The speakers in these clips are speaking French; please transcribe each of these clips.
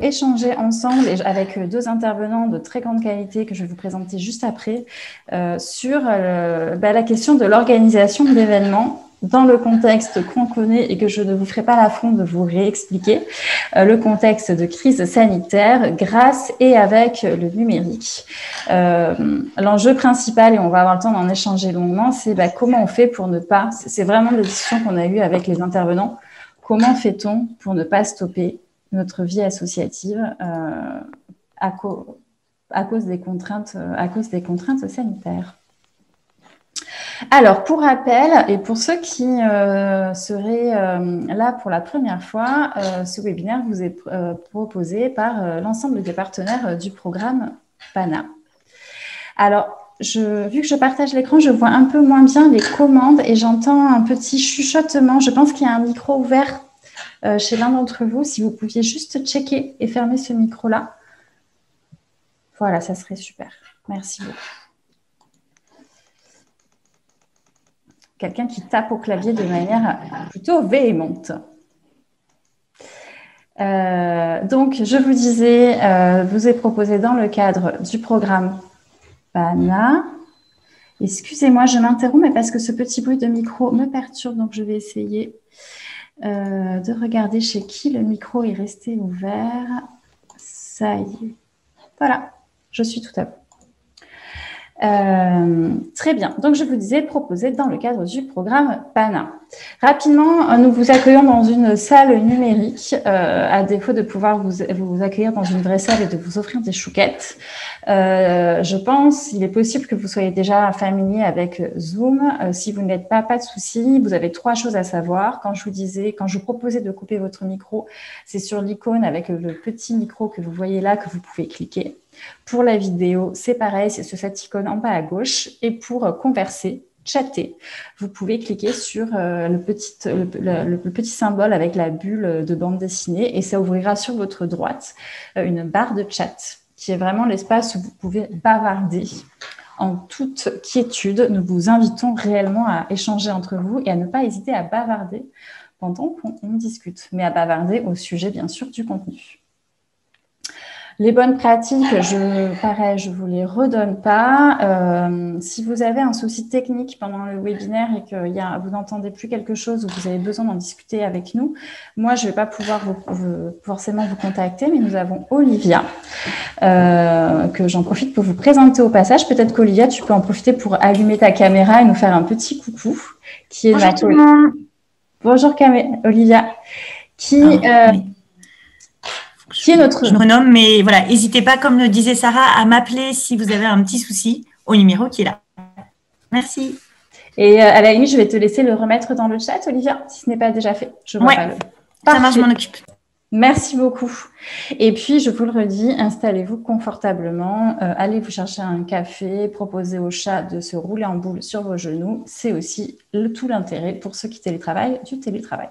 échanger ensemble et avec deux intervenants de très grande qualité que je vais vous présenter juste après sur la question de l'organisation d'événements dans le contexte qu'on connaît et que je ne vous ferai pas l'affront de vous réexpliquer, le contexte de crise sanitaire grâce et avec le numérique. L'enjeu principal, et on va avoir le temps d'en échanger longuement, c'est comment on fait pour ne pas, c'est vraiment des discussions qu'on a eues avec les intervenants, comment fait-on pour ne pas stopper notre vie associative à cause des contraintes sanitaires. Alors, pour rappel, et pour ceux qui seraient là pour la première fois, ce webinaire vous est proposé par l'ensemble des partenaires du programme PANA. Alors, vu que je partage l'écran, je vois un peu moins bien les commandes et j'entends un petit chuchotement. Je pense qu'il y a un micro ouvert chez l'un d'entre vous. Si vous pouviez juste checker et fermer ce micro-là. Voilà, ça serait super. Merci beaucoup. Quelqu'un qui tape au clavier de manière plutôt véhémente. Donc, je vous disais, vous est proposé dans le cadre du programme PANA. Excusez-moi, je m'interromps, mais parce que ce petit bruit de micro me perturbe, donc je vais essayer de regarder chez qui le micro est resté ouvert. Ça y est. Voilà, je suis tout à vous. Très bien. Donc, je vous disais, proposé dans le cadre du programme PANA. Rapidement, nous vous accueillons dans une salle numérique, à défaut de pouvoir vous accueillir dans une vraie salle et de vous offrir des chouquettes. Je pense qu'il est possible que vous soyez déjà familier avec Zoom. Si vous ne l'êtes pas, pas de souci. Vous avez 3 choses à savoir. Quand je vous proposais de couper votre micro, c'est sur l'icône avec le petit micro que vous voyez là que vous pouvez cliquer. Pour la vidéo, c'est pareil, c'est sur cette icône en bas à gauche. Et pour converser, chatter, vous pouvez cliquer sur le petit symbole avec la bulle de bande dessinée et ça ouvrira sur votre droite une barre de chat qui est vraiment l'espace où vous pouvez bavarder en toute quiétude. Nous vous invitons réellement à échanger entre vous et à ne pas hésiter à bavarder pendant qu'on discute, mais à bavarder au sujet, bien sûr, du contenu. Les bonnes pratiques, je vous les redonne pas. Si vous avez un souci technique pendant le webinaire et que vous n'entendez plus quelque chose ou que vous avez besoin d'en discuter avec nous, moi, je ne vais pas pouvoir forcément vous contacter, mais nous avons Olivia, que j'en profite pour vous présenter au passage. Peut-être qu'Olivia, tu peux en profiter pour allumer ta caméra et nous faire un petit coucou. Bonjour tout le monde. Bonjour Olivia, oui. Qui est notre... Je me renomme, mais voilà, n'hésitez pas, comme le disait Sarah, à m'appeler si vous avez un petit souci au numéro qui est là. Merci. Et à la limite, je vais te laisser le remettre dans le chat, Olivia, si ce n'est pas déjà fait. Je vois pas le... Ça marche, je m'en occupe. Merci beaucoup. Et puis, je vous le redis, installez-vous confortablement, allez vous chercher un café, proposez au chat de se rouler en boule sur vos genoux. C'est aussi tout l'intérêt pour ceux qui télétravaillent du télétravail.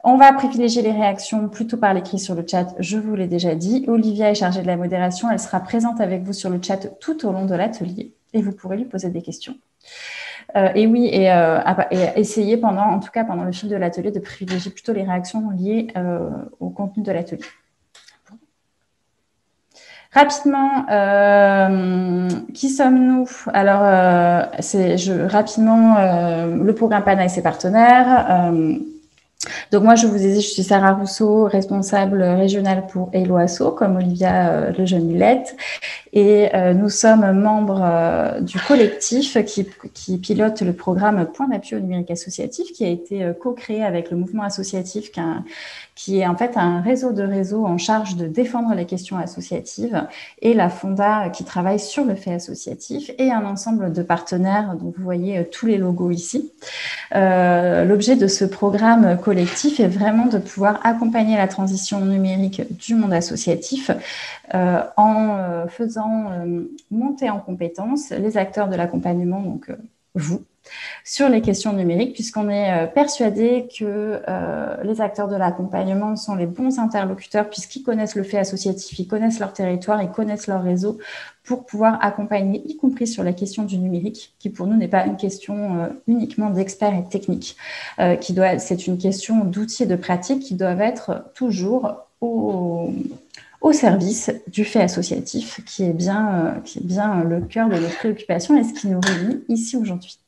On va privilégier les réactions plutôt par l'écrit sur le chat, je vous l'ai déjà dit. Olivia est chargée de la modération, elle sera présente avec vous sur le chat tout au long de l'atelier et vous pourrez lui poser des questions. Essayez en tout cas pendant le fil de l'atelier, de privilégier plutôt les réactions liées au contenu de l'atelier. Rapidement, qui sommes-nous? Alors, le programme PANA et ses partenaires. Donc moi, je vous ai dit, je suis Sarah Rousseau, responsable régionale pour Hello Asso, comme Olivia Lejeune-Lillette. Et nous sommes membres du collectif qui pilote le programme Point d'appui au numérique associatif, qui a été co-créé avec le mouvement associatif, qui est en fait un réseau de réseaux en charge de défendre les questions associatives, et la Fonda qui travaille sur le fait associatif, et un ensemble de partenaires dont vous voyez tous les logos ici. L'objet de ce programme collectif est vraiment de pouvoir accompagner la transition numérique du monde associatif en faisant monter en compétences les acteurs de l'accompagnement, donc vous, sur les questions numériques, puisqu'on est persuadé que les acteurs de l'accompagnement sont les bons interlocuteurs, puisqu'ils connaissent le fait associatif, ils connaissent leur territoire, ils connaissent leur réseau, pour pouvoir accompagner, y compris sur la question du numérique, qui pour nous n'est pas une question uniquement d'experts et techniques, c'est une question d'outils et de pratiques qui doivent être toujours au service du fait associatif, qui est bien le cœur de nos préoccupations et ce qui nous réunit ici aujourd'hui.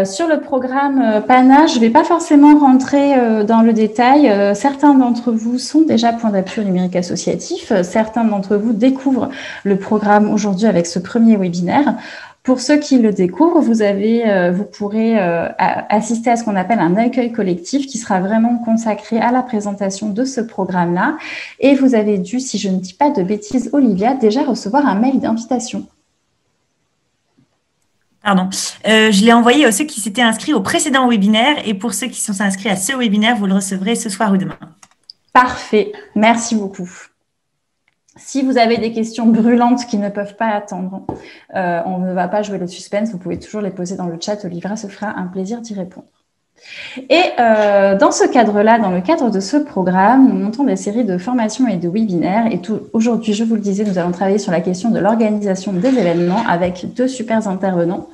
Sur le programme PANA, je ne vais pas forcément rentrer dans le détail. Certains d'entre vous sont déjà points d'appui au numérique associatif. Certains d'entre vous découvrent le programme aujourd'hui avec ce premier webinaire. Pour ceux qui le découvrent, vous pourrez assister à ce qu'on appelle un accueil collectif qui sera vraiment consacré à la présentation de ce programme-là. Et vous avez dû, si je ne dis pas de bêtises, Olivia, déjà recevoir un mail d'invitation. Pardon. Je l'ai envoyé à ceux qui s'étaient inscrits au précédent webinaire et pour ceux qui sont inscrits à ce webinaire, vous le recevrez ce soir ou demain. Parfait. Merci beaucoup. Si vous avez des questions brûlantes qui ne peuvent pas attendre, on ne va pas jouer le suspense. Vous pouvez toujours les poser dans le chat. Olivia se fera un plaisir d'y répondre. Et dans ce cadre-là, dans le cadre de ce programme, nous montons des séries de formations et de webinaires. Et aujourd'hui, je vous le disais, nous allons travailler sur la question de l'organisation des événements avec 2 super intervenants.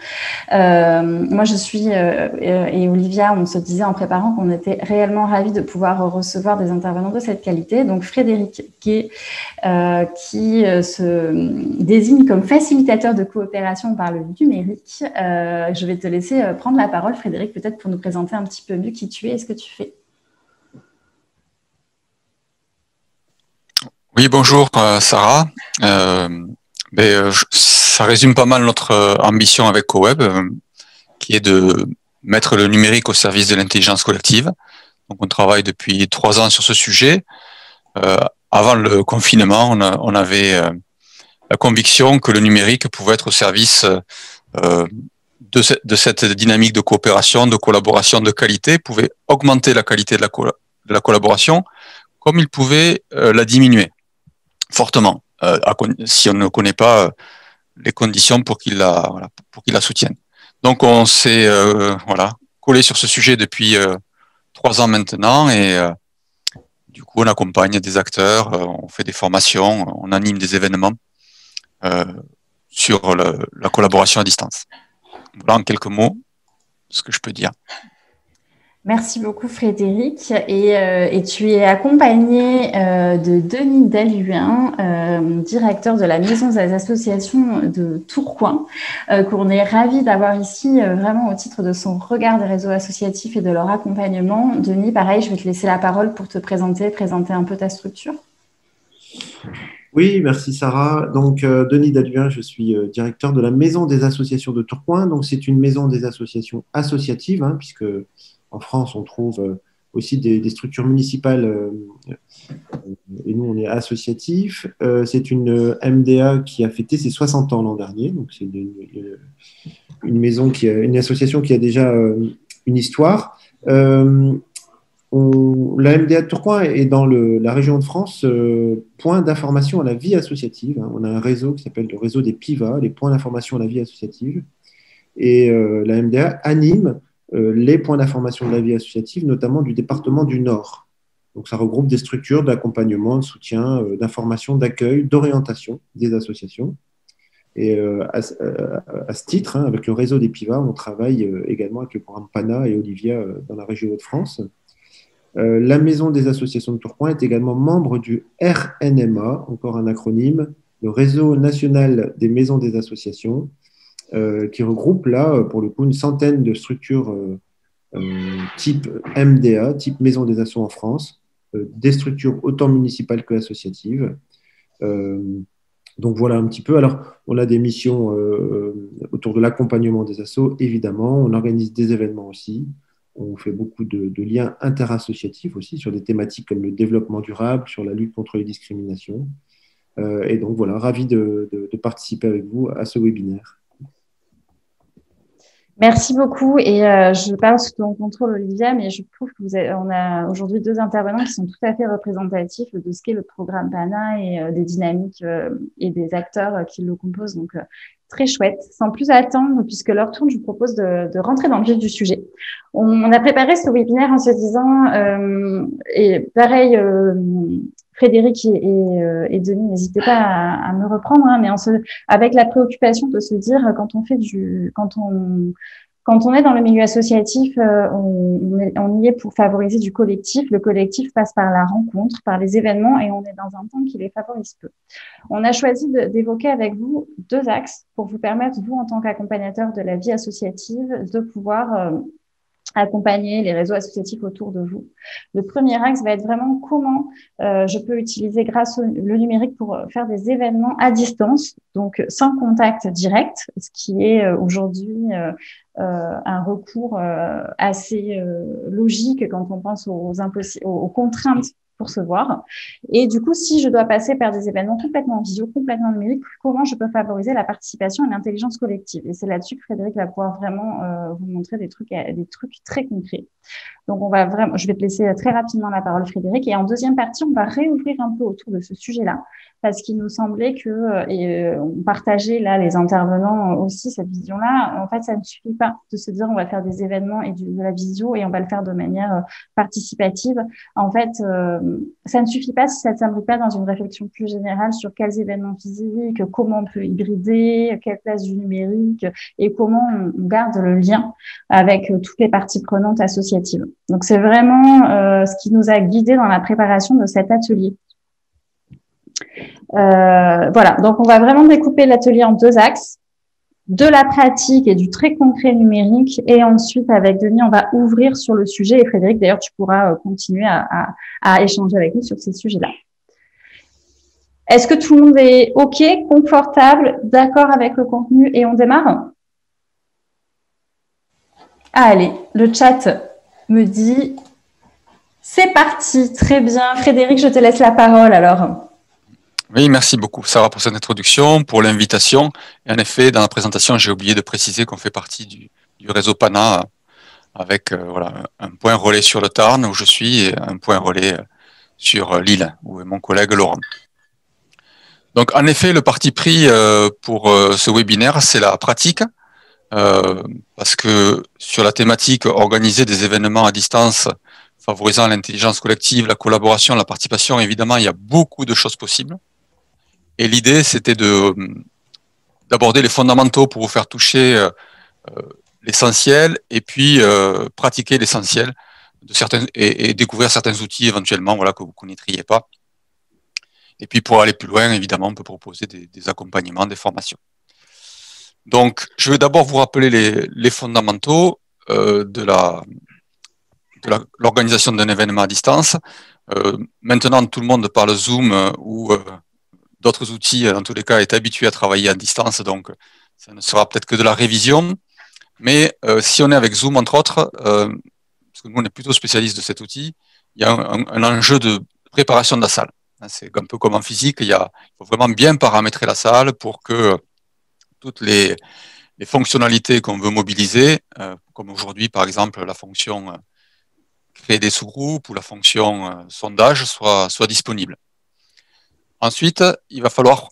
Moi, je suis et Olivia, on se disait en préparant qu'on était réellement ravis de pouvoir recevoir des intervenants de cette qualité. Donc, Frédéric Gay, qui se désigne comme facilitateur de coopération par le numérique. Je vais te laisser prendre la parole, Frédéric, peut-être pour nous présenter un petit peu mieux qui tu es et ce que tu fais. Oui, bonjour Sarah. Ça résume pas mal notre ambition avec CoWeb, qui est de mettre le numérique au service de l'intelligence collective. Donc, on travaille depuis 3 ans sur ce sujet. Avant le confinement, on avait la conviction que le numérique pouvait être au service de cette dynamique de coopération, de collaboration de qualité, pouvait augmenter la qualité de la collaboration, comme il pouvait la diminuer fortement, si on ne connaît pas les conditions pour qu'il la soutienne. Donc on s'est collé sur ce sujet depuis 3 ans maintenant et du coup on accompagne des acteurs, on fait des formations, on anime des événements sur la collaboration à distance. Voilà en quelques mots ce que je peux dire. Merci beaucoup Frédéric. Et tu es accompagné de Denis Dalluin, directeur de la Maison des associations de Tourcoing, qu'on est ravis d'avoir ici vraiment au titre de son regard des réseaux associatifs et de leur accompagnement. Denis, pareil, je vais te laisser la parole pour te présenter un peu ta structure. Oui, merci Sarah. Donc, Denis Dalluin, je suis directeur de la Maison des associations de Tourcoing. Donc, c'est une maison des associations associatives, puisque en France, on trouve aussi des structures municipales et nous, on est associatif. C'est une MDA qui a fêté ses 60 ans l'an dernier. Donc, c'est une maison une association qui a déjà une histoire. La MDA de Tourcoing est dans la région de France point d'information à la vie associative. On a un réseau qui s'appelle le réseau des PIVA, les points d'information à la vie associative. Et la MDA anime les points d'information de la vie associative, notamment du département du Nord. Donc ça regroupe des structures d'accompagnement, de soutien, d'information, d'accueil, d'orientation des associations. Et à ce titre, avec le réseau des PIVA, on travaille également avec le programme PANA et Olivia dans la région Hauts-de-France. La Maison des associations de Tourcoing est également membre du RNMA, encore un acronyme, le Réseau national des maisons des associations, qui regroupe là, pour le coup, une centaine de structures type MDA, type Maison des Assos en France, des structures autant municipales que associatives. Donc voilà un petit peu. Alors, on a des missions autour de l'accompagnement des assos, évidemment. On organise des événements aussi. On fait beaucoup de liens interassociatifs aussi sur des thématiques comme le développement durable, sur la lutte contre les discriminations. Et donc voilà, ravi de participer avec vous à ce webinaire. Merci beaucoup. Et je parle sous ton contrôle, Olivia, mais je trouve on a aujourd'hui 2 intervenants qui sont tout à fait représentatifs de ce qu'est le programme PANA et des dynamiques et des acteurs qui le composent. Donc, très chouette. Sans plus attendre, puisque l'heure tourne, je vous propose de rentrer dans le vif du sujet. On a préparé ce webinaire en se disant, et pareil, Frédéric et Denis, n'hésitez pas à me reprendre, mais avec la préoccupation de se dire quand on Quand on est dans le milieu associatif, on y est pour favoriser du collectif. Le collectif passe par la rencontre, par les événements, et on est dans un temps qui les favorise peu. On a choisi d'évoquer avec vous 2 axes pour vous permettre, vous, en tant qu'accompagnateur de la vie associative, de pouvoir accompagner les réseaux associatifs autour de vous. Le premier axe va être vraiment comment je peux utiliser grâce le numérique pour faire des événements à distance, donc sans contact direct, ce qui est aujourd'hui un recours assez logique quand on pense aux contraintes pour se voir. Et du coup, si je dois passer par des événements complètement visio, complètement numériques, comment je peux favoriser la participation et l'intelligence collective? Et c'est là-dessus que Frédéric va pouvoir vraiment vous montrer des trucs très concrets. Donc, je vais te laisser très rapidement la parole, Frédéric. Et en deuxième partie, on va réouvrir un peu autour de ce sujet-là, parce qu'il nous semblait que, on partageait là, les intervenants aussi, cette vision-là. En fait, ça ne suffit pas de se dire on va faire des événements et de la visio et on va le faire de manière participative. En fait, ça ne suffit pas si ça ne s'imbrique pas dans une réflexion plus générale sur quels événements physiques, comment on peut hybrider, quelle place du numérique et comment on garde le lien avec toutes les parties prenantes associatives. Donc, c'est vraiment ce qui nous a guidés dans la préparation de cet atelier. Voilà, donc on va vraiment découper l'atelier en 2 axes, de la pratique et du très concret numérique, et ensuite avec Denis, on va ouvrir sur le sujet, et Frédéric, d'ailleurs, tu pourras continuer à échanger avec nous sur ces sujets-là. Est-ce que tout le monde est OK, confortable, d'accord avec le contenu, et on démarre? Allez, le chat me dit c'est parti, très bien. Frédéric, je te laisse la parole alors. Oui, merci beaucoup Sarah pour cette introduction, pour l'invitation. Et en effet, dans la présentation, j'ai oublié de préciser qu'on fait partie du réseau PANA avec voilà, un point relais sur le Tarn où je suis et un point relais sur Lille où est mon collègue Laurent. Donc en effet, le parti pris pour ce webinaire, c'est la pratique. Parce que sur la thématique organiser des événements à distance favorisant l'intelligence collective, la collaboration, la participation, évidemment, il y a beaucoup de choses possibles. Et l'idée, c'était d'aborder les fondamentaux pour vous faire toucher l'essentiel et puis pratiquer l'essentiel de certains et découvrir certains outils éventuellement voilà, que vous ne connaîtriez pas. Et puis pour aller plus loin, évidemment, on peut proposer des accompagnements, des formations. Donc, je vais d'abord vous rappeler les fondamentaux de l'organisation d'un événement à distance. Maintenant, tout le monde parle Zoom ou d'autres outils, en tous les cas, est habitué à travailler à distance, donc ça ne sera peut-être que de la révision. Mais si on est avec Zoom, entre autres, parce que nous, on est plutôt spécialistes de cet outil, il y a un enjeu de préparation de la salle. C'est un peu comme en physique, il faut vraiment bien paramétrer la salle pour que toutes les fonctionnalités qu'on veut mobiliser, comme aujourd'hui, par exemple, la fonction créer des sous-groupes ou la fonction sondage, soient disponibles. Ensuite, il va falloir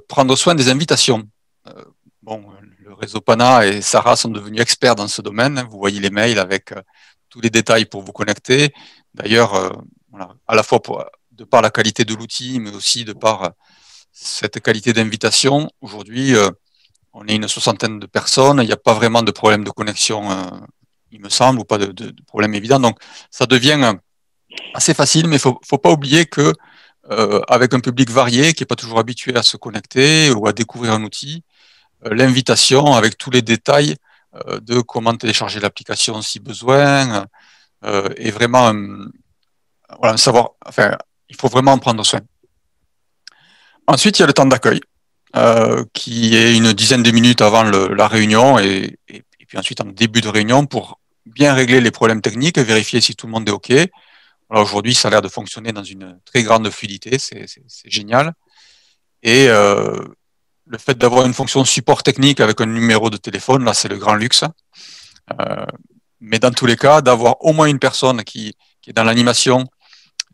prendre soin des invitations. Le réseau PANA et Sarah sont devenus experts dans ce domaine. Vous voyez les mails avec tous les détails pour vous connecter. D'ailleurs, voilà, à la fois de par la qualité de l'outil, mais aussi de par cette qualité d'invitation. Aujourd'hui, on est une 60aine de personnes. Il n'y a pas vraiment de problème de connexion, il me semble, ou pas de problème évident. Donc, ça devient assez facile, mais il ne faut pas oublier que avec un public varié qui n'est pas toujours habitué à se connecter ou à découvrir un outil, l'invitation avec tous les détails de comment télécharger l'application si besoin est vraiment un savoir. Enfin, il faut vraiment en prendre soin. Ensuite, il y a le temps d'accueil qui est une dizaine de minutes avant la réunion et puis ensuite en début de réunion pour bien régler les problèmes techniques, vérifier si tout le monde est OK. Alors aujourd'hui, ça a l'air de fonctionner dans une très grande fluidité, c'est génial. Et le fait d'avoir une fonction support technique avec un numéro de téléphone, là, c'est le grand luxe. Mais dans tous les cas, d'avoir au moins une personne qui est dans l'animation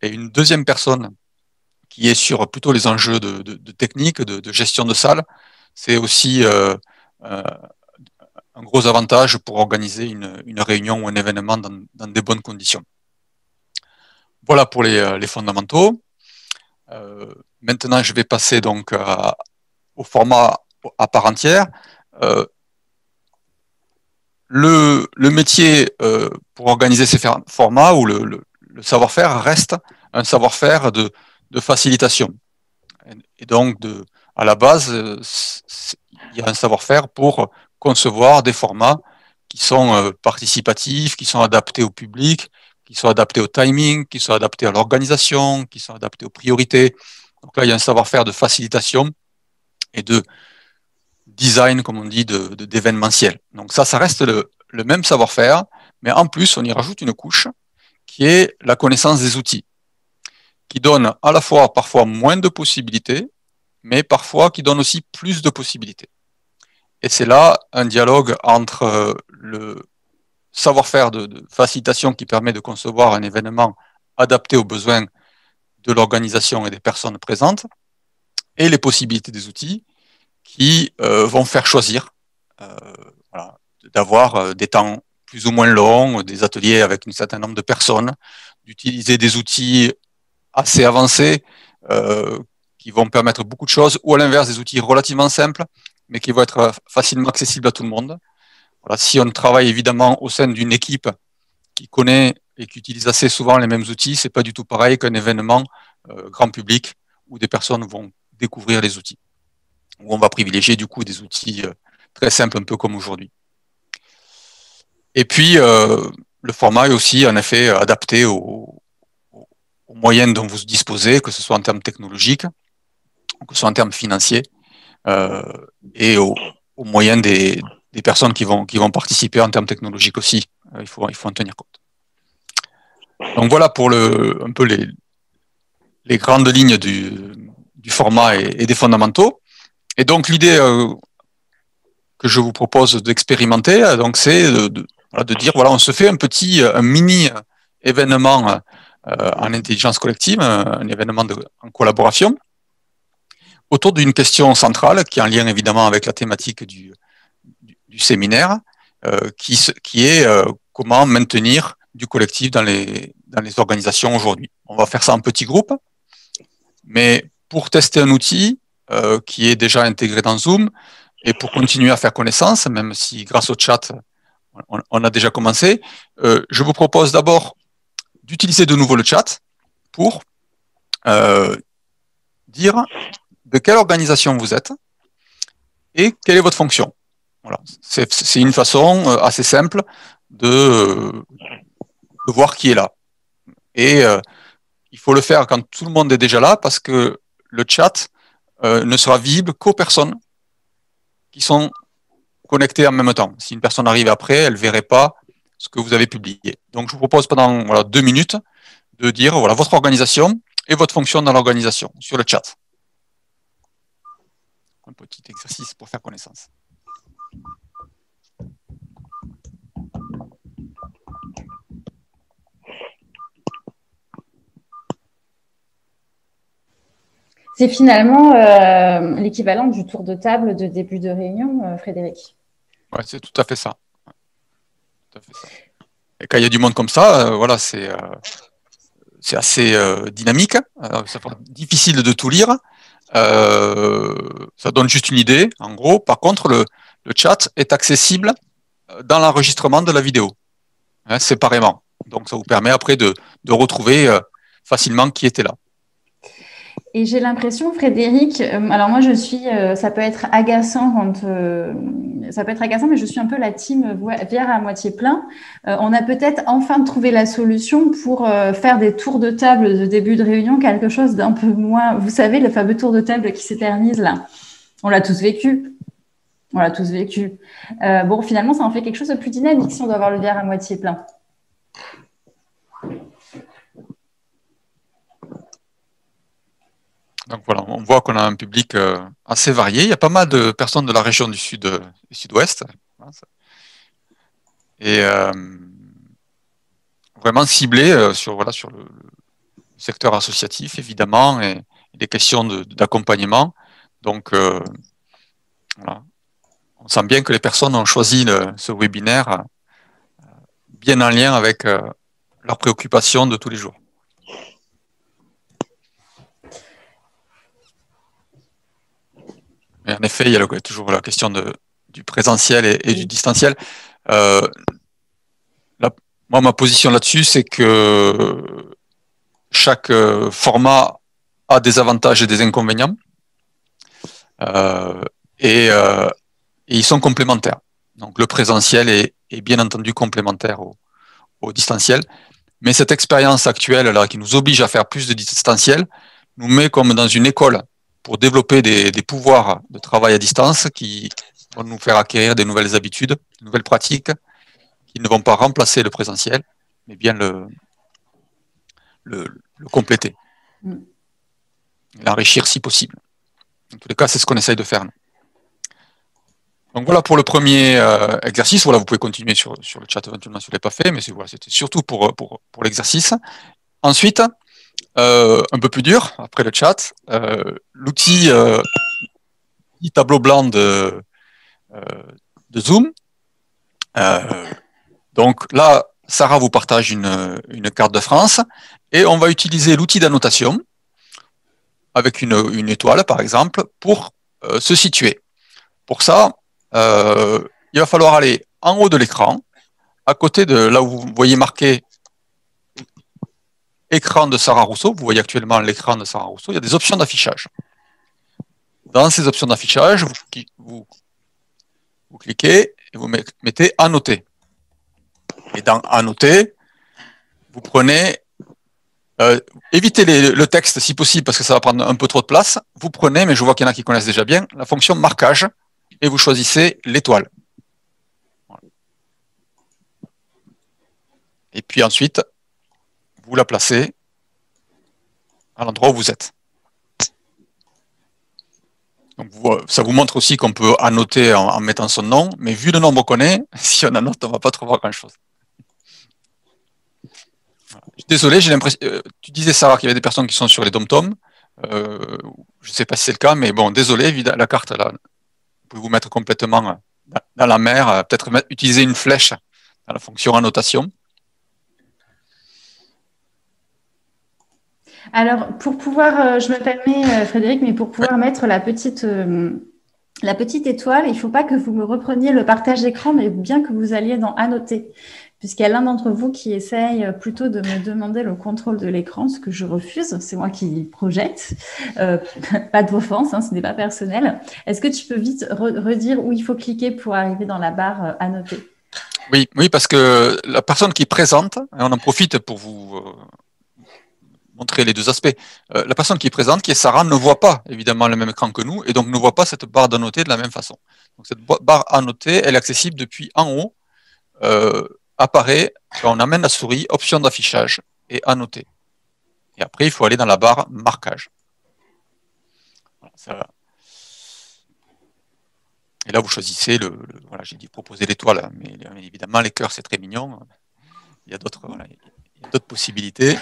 et une deuxième personne qui est sur plutôt les enjeux de technique, de gestion de salle, c'est aussi un gros avantage pour organiser une réunion ou un événement dans des bonnes conditions. Voilà pour les fondamentaux. Maintenant, je vais passer donc au format à part entière. le métier pour organiser ces formats ou le savoir-faire reste un savoir-faire de facilitation. Et donc, à la base, il y a un savoir-faire pour concevoir des formats qui sont participatifs, qui sont adaptés au public, qui sont adaptés au timing, qui sont adaptés à l'organisation, qui sont adaptés aux priorités. Donc là, il y a un savoir-faire de facilitation et de design, comme on dit, d'événementiel. Donc ça reste le même savoir-faire, mais en plus, on y rajoute une couche qui est la connaissance des outils, qui donne à la fois parfois moins de possibilités, mais parfois qui donne aussi plus de possibilités. Et c'est là un dialogue entre le savoir-faire de facilitation qui permet de concevoir un événement adapté aux besoins de l'organisation et des personnes présentes, et les possibilités des outils qui vont faire choisir voilà, d'avoir des temps plus ou moins longs, des ateliers avec un certain nombre de personnes, d'utiliser des outils assez avancés qui vont permettre beaucoup de choses, ou à l'inverse des outils relativement simples, mais qui vont être facilement accessibles à tout le monde. Voilà, si on travaille évidemment au sein d'une équipe qui connaît et qui utilise assez souvent les mêmes outils, c'est pas du tout pareil qu'un événement grand public où des personnes vont découvrir les outils, où on va privilégier du coup des outils très simples, un peu comme aujourd'hui. Et puis, le format est aussi en effet adapté aux moyens dont vous disposez, que ce soit en termes technologiques, que ce soit en termes financiers, et aux moyens des personnes qui vont participer en termes technologiques aussi. Il faut en tenir compte. Donc voilà pour un peu les grandes lignes du format et des fondamentaux. Et donc l'idée que je vous propose d'expérimenter, donc c'est de dire voilà, on se fait un mini événement en intelligence collective, un événement en collaboration, autour d'une question centrale qui est en lien évidemment avec la thématique du séminaire, qui est comment maintenir du collectif dans les organisations aujourd'hui. On va faire ça en petits groupes, mais pour tester un outil qui est déjà intégré dans Zoom et pour continuer à faire connaissance, même si grâce au chat, on a déjà commencé, je vous propose d'abord d'utiliser de nouveau le chat pour dire de quelle organisation vous êtes et quelle est votre fonction. Voilà. C'est une façon assez simple de voir qui est là. Et il faut le faire quand tout le monde est déjà là parce que le chat ne sera visible qu'aux personnes qui sont connectées en même temps. Si une personne arrive après, elle ne verrait pas ce que vous avez publié. Donc je vous propose pendant 2 minutes de dire voilà, votre organisation et votre fonction dans l'organisation sur le chat. Un petit exercice pour faire connaissance. C'est finalement l'équivalent du tour de table de début de réunion, Frédéric. Oui, c'est tout à fait ça. Tout à fait ça. Et quand il y a du monde comme ça, voilà, c'est assez dynamique. C'est difficile de tout lire. Ça donne juste une idée, en gros. Par contre, le chat est accessible dans l'enregistrement de la vidéo, séparément. Donc, ça vous permet après de retrouver facilement qui était là. Et j'ai l'impression, Frédéric, alors moi je suis, ça peut être agaçant mais je suis un peu la team verre à moitié plein. On a peut-être enfin trouvé la solution pour faire des tours de table de début de réunion, quelque chose d'un peu moins, vous savez, le fameux tour de table qui s'éternise là. On l'a tous vécu. Bon, finalement, ça en fait quelque chose de plus dynamique si on doit avoir le verre à moitié plein. Donc voilà, on voit qu'on a un public assez varié. Il y a pas mal de personnes de la région du sud-ouest. Et vraiment ciblé sur le secteur associatif, évidemment, et des questions d'accompagnement. Donc, voilà. On sent bien que les personnes ont choisi ce webinaire bien en lien avec leurs préoccupations de tous les jours. Mais en effet, il y a toujours la question du présentiel et du distanciel. Moi, ma position là-dessus, c'est que chaque format a des avantages et des inconvénients. Et ils sont complémentaires. Donc le présentiel est bien entendu complémentaire au distanciel. Mais cette expérience actuelle là, qui nous oblige à faire plus de distanciel, nous met comme dans une école pour développer des pouvoirs de travail à distance qui vont nous faire acquérir des nouvelles habitudes, de nouvelles pratiques, qui ne vont pas remplacer le présentiel, mais bien le compléter, l'enrichir si possible. En tous les cas, c'est ce qu'on essaye de faire. Donc voilà pour le premier exercice. Voilà, vous pouvez continuer sur le chat éventuellement si vous ne l'avez pas fait, mais voilà, c'était surtout pour l'exercice. Ensuite, un peu plus dur, après le chat, l'outil tableau blanc de Zoom. Donc là, Sarah vous partage une carte de France et on va utiliser l'outil d'annotation avec une étoile, par exemple, pour se situer. Pour ça, il va falloir aller en haut de l'écran, à côté de là où vous voyez marqué écran de Sarah Rousseau, vous voyez actuellement l'écran de Sarah Rousseau, il y a des options d'affichage. Dans ces options d'affichage, vous cliquez et vous mettez annoter. Et dans annoter, vous prenez, évitez le texte si possible parce que ça va prendre un peu trop de place. Vous prenez, mais je vois qu'il y en a qui connaissent déjà bien, la fonction marquage et vous choisissez l'étoile. Voilà. Et puis ensuite, vous la placez à l'endroit où vous êtes. Donc, ça vous montre aussi qu'on peut annoter en mettant son nom, mais vu le nombre qu'on est, si on annote, on ne va pas trop voir grand-chose. Voilà. Désolé, j'ai l'impression. Tu disais, Sarah, qu'il y avait des personnes qui sont sur les dom-toms. Je ne sais pas si c'est le cas, mais bon, désolé, la carte, là, vous pouvez vous mettre complètement dans la mer, peut-être utiliser une flèche dans la fonction annotation. Alors, pour pouvoir, je me permets, Frédéric, mais pour pouvoir mettre la petite étoile, il ne faut pas que vous me repreniez le partage d'écran, mais bien que vous alliez dans Annoter, puisqu'il y a l'un d'entre vous qui essaye plutôt de me demander le contrôle de l'écran, ce que je refuse, c'est moi qui projette. Pas d'offense, hein, ce n'est pas personnel. Est-ce que tu peux vite redire où il faut cliquer pour arriver dans la barre Annoter ? Oui, parce que la personne qui présente, et on en profite pour vous montrer les deux aspects. La personne qui est présente, qui est Sarah, ne voit pas évidemment le même écran que nous et donc ne voit pas cette barre d'annoter de la même façon. Donc cette barre annoter, elle est accessible depuis en haut, apparaît quand on amène la souris, option d'affichage et annoter. Et après, il faut aller dans la barre marquage. Voilà, ça... Et là, vous choisissez voilà, j'ai dit proposer l'étoile, mais évidemment, les cœurs, c'est très mignon. Il y a d'autres possibilités.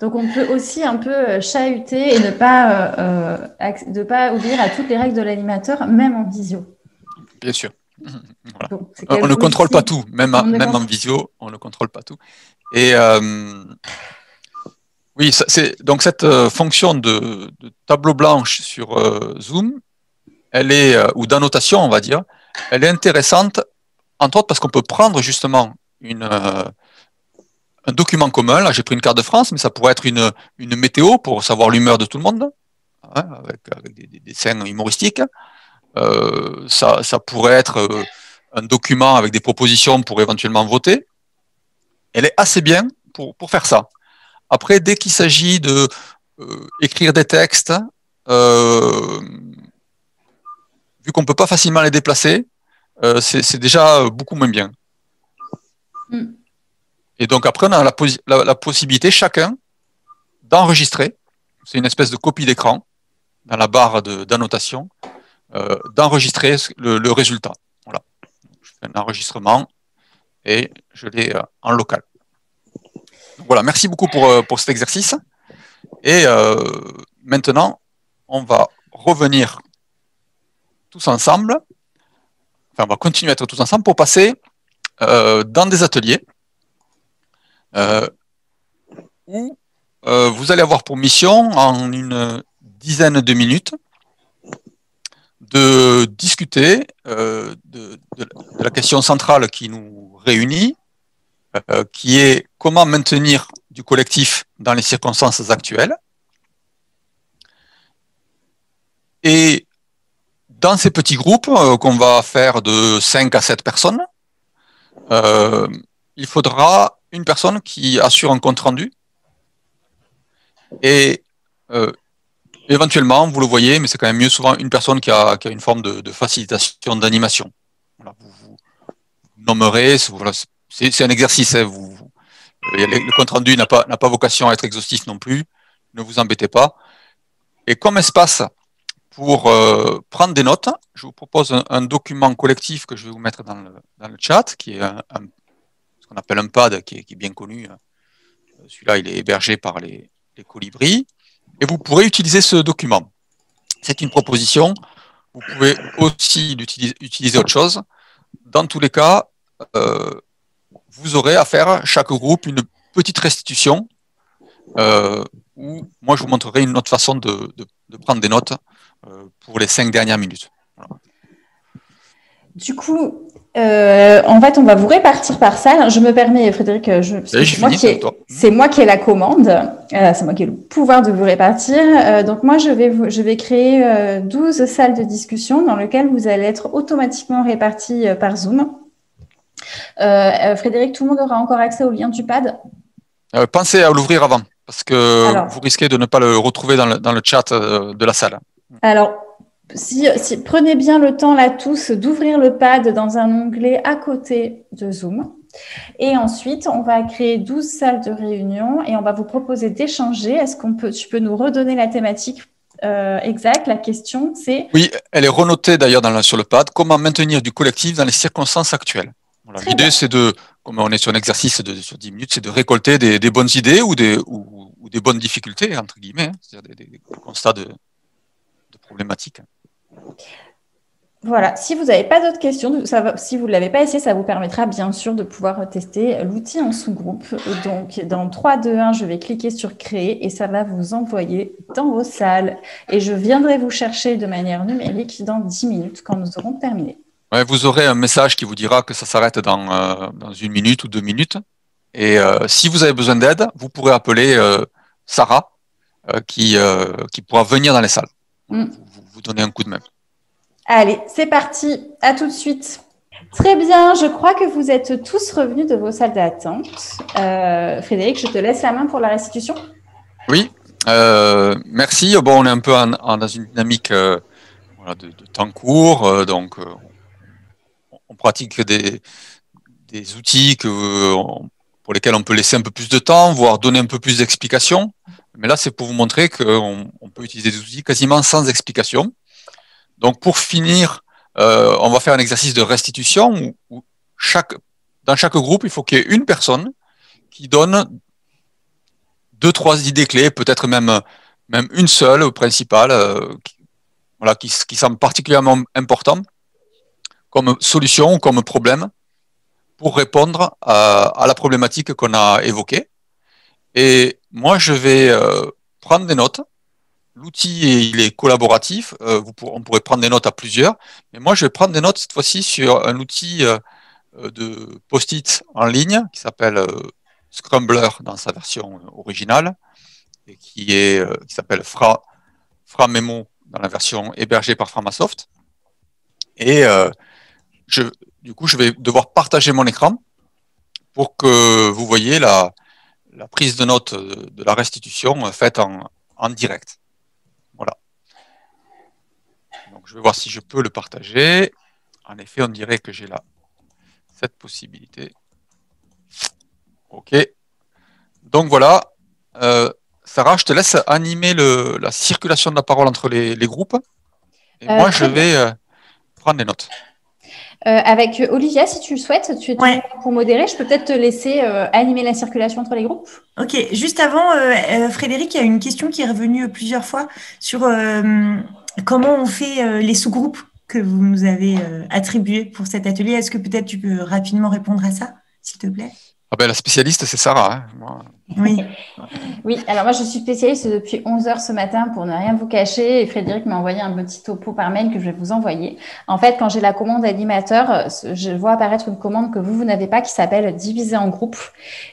Donc, on peut aussi un peu chahuter et ne pas obéir à toutes les règles de l'animateur, même en visio. Bien sûr. Voilà. Bon, on ne contrôle pas tout, même en visio, on ne contrôle pas tout. Et oui, donc cette fonction de tableau blanc sur Zoom, elle est, ou d'annotation, on va dire, elle est intéressante, entre autres parce qu'on peut prendre justement un document commun. Là, j'ai pris une carte de France, mais ça pourrait être une météo pour savoir l'humeur de tout le monde, hein, avec des scènes humoristiques. Ça pourrait être un document avec des propositions pour éventuellement voter. Elle est assez bien pour faire ça. Après, dès qu'il s'agit de écrire des textes, vu qu'on ne peut pas facilement les déplacer, c'est déjà beaucoup moins bien. Et donc après, on a la possibilité, chacun, d'enregistrer. C'est une espèce de copie d'écran dans la barre d'annotation, d'enregistrer le résultat. Voilà. Je fais un enregistrement et je l'ai en local. Donc voilà, merci beaucoup pour cet exercice. Et maintenant, on va revenir tous ensemble. Enfin, on va continuer à être tous ensemble pour passer dans des ateliers où vous allez avoir pour mission, en une dizaine de minutes, de discuter de la question centrale qui nous réunit, qui est comment maintenir du collectif dans les circonstances actuelles. Et dans ces petits groupes qu'on va faire de 5 à 7 personnes, il faudra une personne qui assure un compte-rendu et éventuellement, vous le voyez, mais c'est quand même mieux souvent une personne qui a une forme de facilitation, d'animation. Voilà, vous nommerez, c'est un exercice. Hein, le compte-rendu n'a pas vocation à être exhaustif non plus, ne vous embêtez pas. Et comme espace pour prendre des notes, je vous propose un document collectif que je vais vous mettre dans le chat, qui est ce qu'on appelle un pad, qui est bien connu. Celui-là, il est hébergé par les colibris. Et vous pourrez utiliser ce document. C'est une proposition. Vous pouvez aussi utiliser autre chose. Dans tous les cas, vous aurez à faire, chaque groupe, une petite restitution où moi, je vous montrerai une autre façon de prendre des notes pour les 5 dernières minutes. Voilà. Du coup, en fait, on va vous répartir par salle. Je me permets, Frédéric, c'est moi qui ai la commande, c'est moi qui ai le pouvoir de vous répartir. Donc moi, je vais créer 12 salles de discussion dans lesquelles vous allez être automatiquement répartis par Zoom. Frédéric, tout le monde aura encore accès au lien du pad? Pensez à l'ouvrir avant, parce que vous risquez de ne pas le retrouver dans le chat de la salle. Alors, prenez bien le temps là tous d'ouvrir le pad dans un onglet à côté de Zoom. Et ensuite, on va créer 12 salles de réunion et on va vous proposer d'échanger. Est-ce tu peux nous redonner la thématique exacte? La question, c'est… Oui, elle est renotée d'ailleurs sur le pad. Comment maintenir du collectif dans les circonstances actuelles? Voilà. L'idée, c'est comme on est sur un exercice sur 10 minutes, c'est de récolter des bonnes idées ou des bonnes difficultés, entre guillemets, hein, c'est-à-dire des constats de problématiques. Voilà, si vous n'avez pas d'autres questions, si vous ne l'avez pas essayé, ça vous permettra bien sûr de pouvoir tester l'outil en sous-groupe. Donc, dans 3, 2, 1, je vais cliquer sur Créer et ça va vous envoyer dans vos salles. Et je viendrai vous chercher de manière numérique dans 10 minutes quand nous aurons terminé. Ouais, vous aurez un message qui vous dira que ça s'arrête dans 1 minute ou 2 minutes. Et si vous avez besoin d'aide, vous pourrez appeler Sarah qui pourra venir dans les salles. Vous donner un coup de main. Allez, c'est parti. À tout de suite. Très bien. Je crois que vous êtes tous revenus de vos salles d'attente. Frédéric, je te laisse la main pour la restitution. Oui, merci. Bon, on est un peu dans une dynamique de temps court. Donc, on pratique des outils pour lesquels on peut laisser un peu plus de temps, voire donner un peu plus d'explications. Mais là, c'est pour vous montrer qu'on peut utiliser des outils quasiment sans explication. Donc, pour finir, on va faire un exercice de restitution où dans chaque groupe, il faut qu'il y ait une personne qui donne 2, 3 idées clés, peut-être même une seule principale, qui semble particulièrement important comme solution, comme problème, pour répondre à la problématique qu'on a évoquée. Et moi, je vais prendre des notes. L'outil, il est collaboratif. On pourrait prendre des notes à plusieurs. Mais moi, je vais prendre des notes cette fois-ci sur un outil de post-it en ligne qui s'appelle Scrambler dans sa version originale et qui s'appelle Framemo dans la version hébergée par Framasoft. Et du coup, je vais devoir partager mon écran pour que vous voyez la prise de notes de la restitution faite en direct. Voilà. Donc, je vais voir si je peux le partager. En effet, on dirait que j'ai cette possibilité. OK. Donc, voilà. Sarah, je te laisse animer la circulation de la parole entre les groupes. Et moi, je vais prendre des notes. Avec Olivia, si tu le souhaites, tu es là pour modérer. Je peux peut-être te laisser animer la circulation entre les groupes. Ok, juste avant, Frédéric, il y a une question qui est revenue plusieurs fois sur comment on fait les sous-groupes que vous nous avez attribués pour cet atelier. Est-ce que peut-être tu peux rapidement répondre à ça, s'il te plaît? Ah ben, la spécialiste, c'est Sarah. Hein. Moi... Oui. Oui, alors moi je suis spécialiste depuis 11 heures ce matin pour ne rien vous cacher et Frédéric m'a envoyé un petit topo par mail que je vais vous envoyer. En fait, quand j'ai la commande animateur, je vois apparaître une commande que vous n'avez pas qui s'appelle diviser en groupe.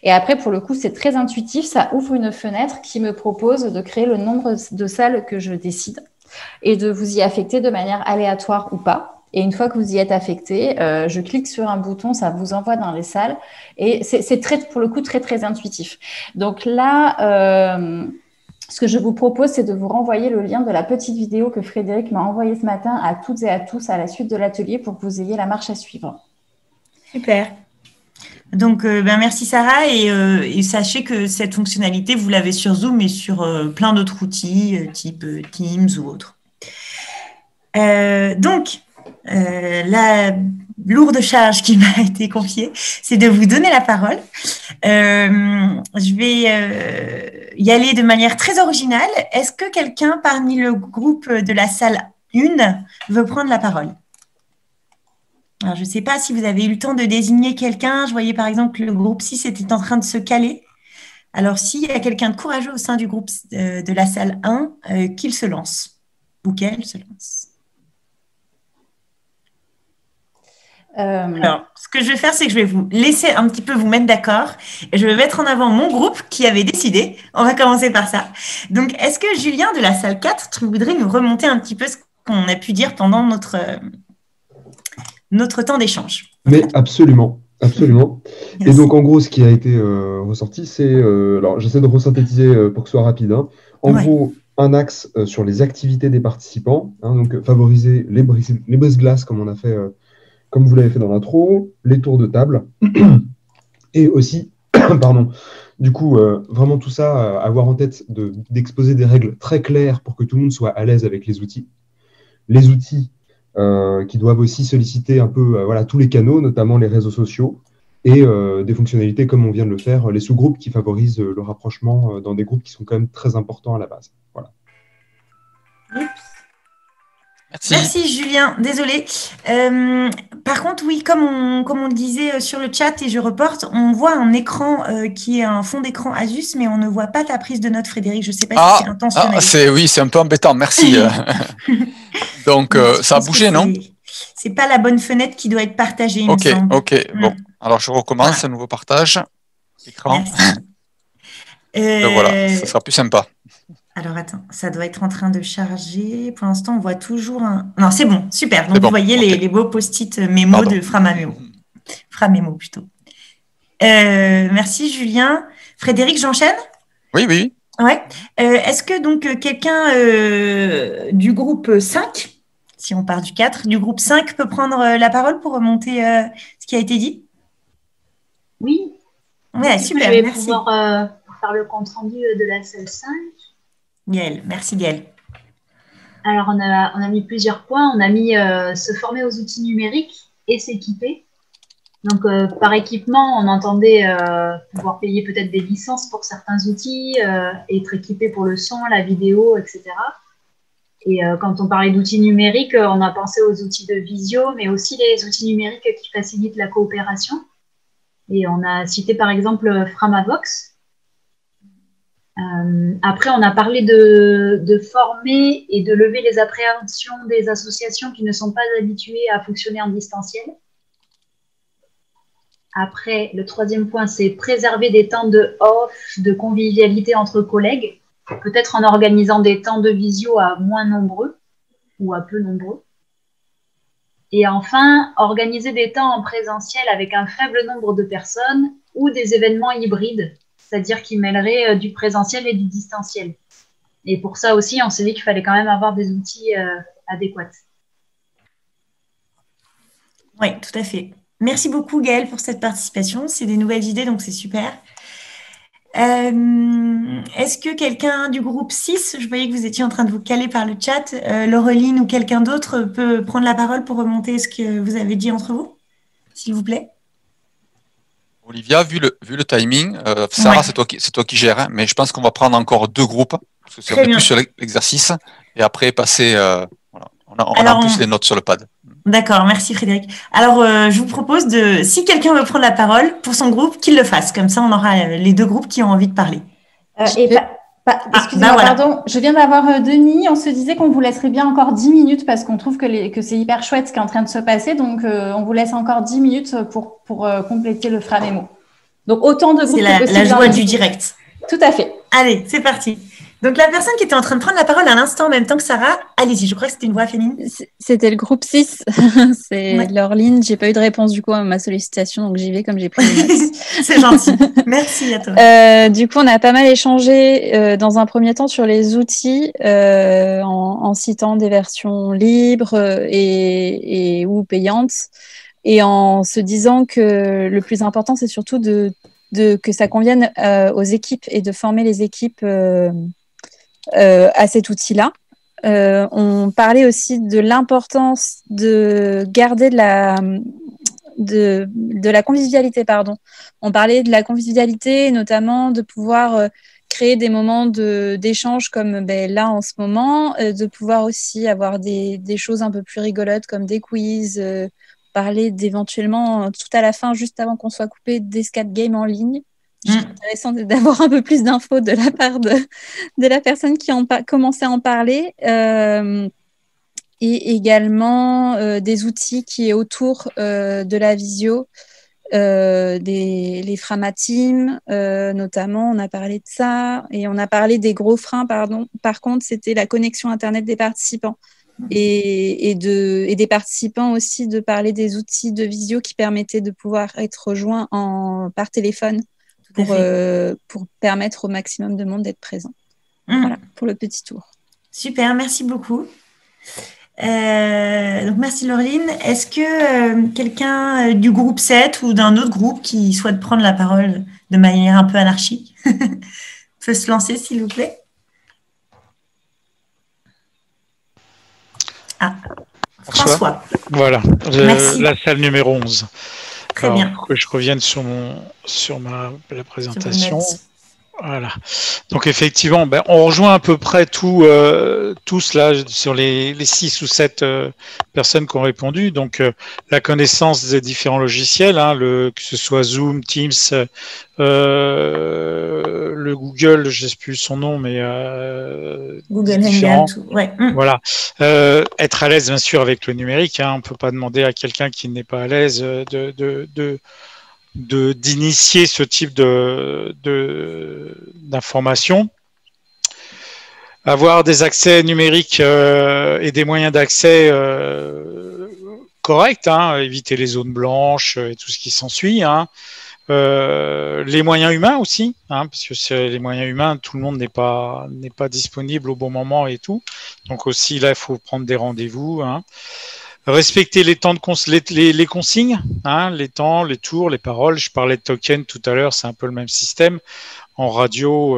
Et après, pour le coup, c'est très intuitif. Ça ouvre une fenêtre qui me propose de créer le nombre de salles que je décide et de vous y affecter de manière aléatoire ou pas. Et une fois que vous y êtes affecté, je clique sur un bouton, ça vous envoie dans les salles. Et c'est très, pour le coup, très, très intuitif. Donc là, ce que je vous propose, c'est de vous renvoyer le lien de la petite vidéo que Frédéric m'a envoyée ce matin à toutes et à tous à la suite de l'atelier pour que vous ayez la marche à suivre. Super. Donc, merci Sarah et sachez que cette fonctionnalité, vous l'avez sur Zoom et sur plein d'autres outils type Teams ou autres. Donc, la lourde charge qui m'a été confiée, c'est de vous donner la parole. Je vais y aller de manière très originale. Est-ce que quelqu'un parmi le groupe de la salle 1 veut prendre la parole? Alors, je ne sais pas si vous avez eu le temps de désigner quelqu'un. Je voyais par exemple que le groupe 6 était en train de se caler. Alors, s'il y a quelqu'un de courageux au sein du groupe de la salle 1, qu'il se lance ou qu'elle se lance. Alors, ce que je vais faire, c'est que je vais vous laisser un petit peu vous mettre d'accord et je vais mettre en avant mon groupe qui avait décidé. On va commencer par ça. Donc, est-ce que Julien de la salle 4, tu voudrais nous remonter un petit peu ce qu'on a pu dire pendant notre temps d'échange? Mais absolument, absolument. Merci. Et donc, en gros, ce qui a été ressorti, c'est... alors, j'essaie de resynthétiser pour que ce soit rapide. Hein. En gros, un axe sur les activités des participants. Hein, donc, favoriser les brises-glaces, comme on a fait... comme vous l'avez fait dans l'intro, les tours de table, et aussi, pardon, du coup, vraiment tout ça, avoir en tête d'exposer des règles très claires pour que tout le monde soit à l'aise avec les outils. Les outils qui doivent aussi solliciter un peu voilà, tous les canaux, notamment les réseaux sociaux, et des fonctionnalités comme on vient de le faire, les sous-groupes qui favorisent le rapprochement dans des groupes qui sont quand même très importants à la base. Voilà. Merci Julien, désolé. Par contre, oui, comme on le disait sur le chat et je reporte, on voit un écran qui est un fond d'écran Asus, mais on ne voit pas ta prise de notes, Frédéric. Je ne sais pas si c'est intentionnel. Oui, c'est un peu embêtant, merci. Donc, ça a bougé, non? C'est pas la bonne fenêtre qui doit être partagée, il me semble. Ok. Bon, alors je recommence, un nouveau partage. Écran. Voilà, ça sera plus sympa. Alors, attends, ça doit être en train de charger. Pour l'instant, on voit toujours un... Non, c'est bon, super. Donc, vous voyez les beaux post-it mémo de Framémo. Framémo, plutôt. Merci, Julien. Frédéric, j'enchaîne? Oui. Ouais. Est-ce que donc quelqu'un du groupe 5, si on part du 4, du groupe 5 peut prendre la parole pour remonter ce qui a été dit? Oui. Ouais, super, je vais merci. pouvoir faire le compte-rendu de la salle 5. Gaëlle, merci Gaëlle. Alors, on a mis plusieurs points. On a mis se former aux outils numériques et s'équiper. Donc, par équipement, on entendait pouvoir payer peut-être des licences pour certains outils, être équipé pour le son, la vidéo, etc. Et quand on parlait d'outils numériques, on a pensé aux outils de visio, mais aussi les outils numériques qui facilitent la coopération. Et on a cité par exemple Framavox. Après, on a parlé de former et de lever les appréhensions des associations qui ne sont pas habituées à fonctionner en distanciel. Après, le troisième point, c'est préserver des temps de off, de convivialité entre collègues, peut-être en organisant des temps de visio à moins nombreux ou à peu nombreux. Et enfin, organiser des temps en présentiel avec un faible nombre de personnes ou des événements hybrides, c'est-à-dire qui mêleraient du présentiel et du distanciel. Et pour ça aussi, on s'est dit qu'il fallait quand même avoir des outils adéquats. Oui, tout à fait. Merci beaucoup Gaëlle pour cette participation. C'est des nouvelles idées, donc c'est super. Est-ce que quelqu'un du groupe 6, je voyais que vous étiez en train de vous caler par le chat, Laureline ou quelqu'un d'autre peut prendre la parole pour remonter ce que vous avez dit entre vous, s'il vous plaît? Olivia, vu le timing, Sarah, c'est toi qui gères, hein, mais je pense qu'on va prendre encore 2 groupes, parce que c'est un peu plus sur l'exercice, et après passer, voilà. On a en plus les notes sur le pad. D'accord, merci Frédéric. Alors, je vous propose si quelqu'un veut prendre la parole pour son groupe, qu'il le fasse. Comme ça, on aura les deux groupes qui ont envie de parler. Excusez-moi, voilà. pardon, je viens d'avoir Denis. On se disait qu'on vous laisserait bien encore 10 minutes parce qu'on trouve que c'est hyper chouette ce qui est en train de se passer. Donc, on vous laisse encore 10 minutes pour compléter le Framémo. Donc, autant de groupes que possible. C'est la joie du direct. Tout à fait. Allez, c'est parti. Donc, la personne qui était en train de prendre la parole à l'instant en même temps que Sarah, allez-y, je crois que c'était une voix féminine. C'était le groupe 6, c'est Laureline. J'ai pas eu de réponse du coup à ma sollicitation, donc j'y vais comme j'ai pris les notes. C'est gentil, merci à toi. Du coup, on a pas mal échangé dans un premier temps sur les outils, en citant des versions libres et ou payantes, et en se disant que le plus important, c'est surtout que ça convienne aux équipes et de former les équipes à cet outil-là. On parlait aussi de l'importance de garder de la convivialité, pardon. On parlait de la convivialité, notamment de pouvoir créer des moments d'échange comme là en ce moment, de pouvoir aussi avoir des choses un peu plus rigolotes comme des quiz, parler d'éventuellement tout à la fin, juste avant qu'on soit coupé, d'escape game en ligne. C'est intéressant d'avoir un peu plus d'infos de la part de la personne qui a commencé à en parler. Et également des outils qui est autour de la visio, les Framateam, notamment, on a parlé de ça. Et on a parlé des gros freins, par contre, c'était la connexion Internet des participants. Et des participants aussi, de parler des outils de visio qui permettaient de pouvoir être rejoints par téléphone. Pour permettre au maximum de monde d'être présent. Voilà, pour le petit tour. Super, merci beaucoup. Donc merci Laureline. Est-ce que quelqu'un du groupe 7 ou d'un autre groupe qui souhaite prendre la parole de manière un peu anarchique peut se lancer, s'il vous plaît? François. Voilà, la salle numéro 11. Très bien. Que je revienne sur la présentation. Voilà. Donc effectivement, on rejoint à peu près tous là sur les 6 ou 7 personnes qui ont répondu. Donc la connaissance des différents logiciels, que ce soit Zoom, Teams, le Google, je ne sais plus son nom, mais Google Hangout. Ouais. Voilà. Être à l'aise bien sûr avec le numérique. On ne peut pas demander à quelqu'un qui n'est pas à l'aise d'initier ce type d'information. Avoir des accès numériques et des moyens d'accès corrects, éviter les zones blanches et tout ce qui s'ensuit. Les moyens humains aussi, parce que les moyens humains, tout le monde n'est pas disponible au bon moment et tout. Donc aussi là, il faut prendre des rendez-vous. Respecter les temps les consignes, les temps, les tours, les paroles. Je parlais de token tout à l'heure, c'est un peu le même système. En radio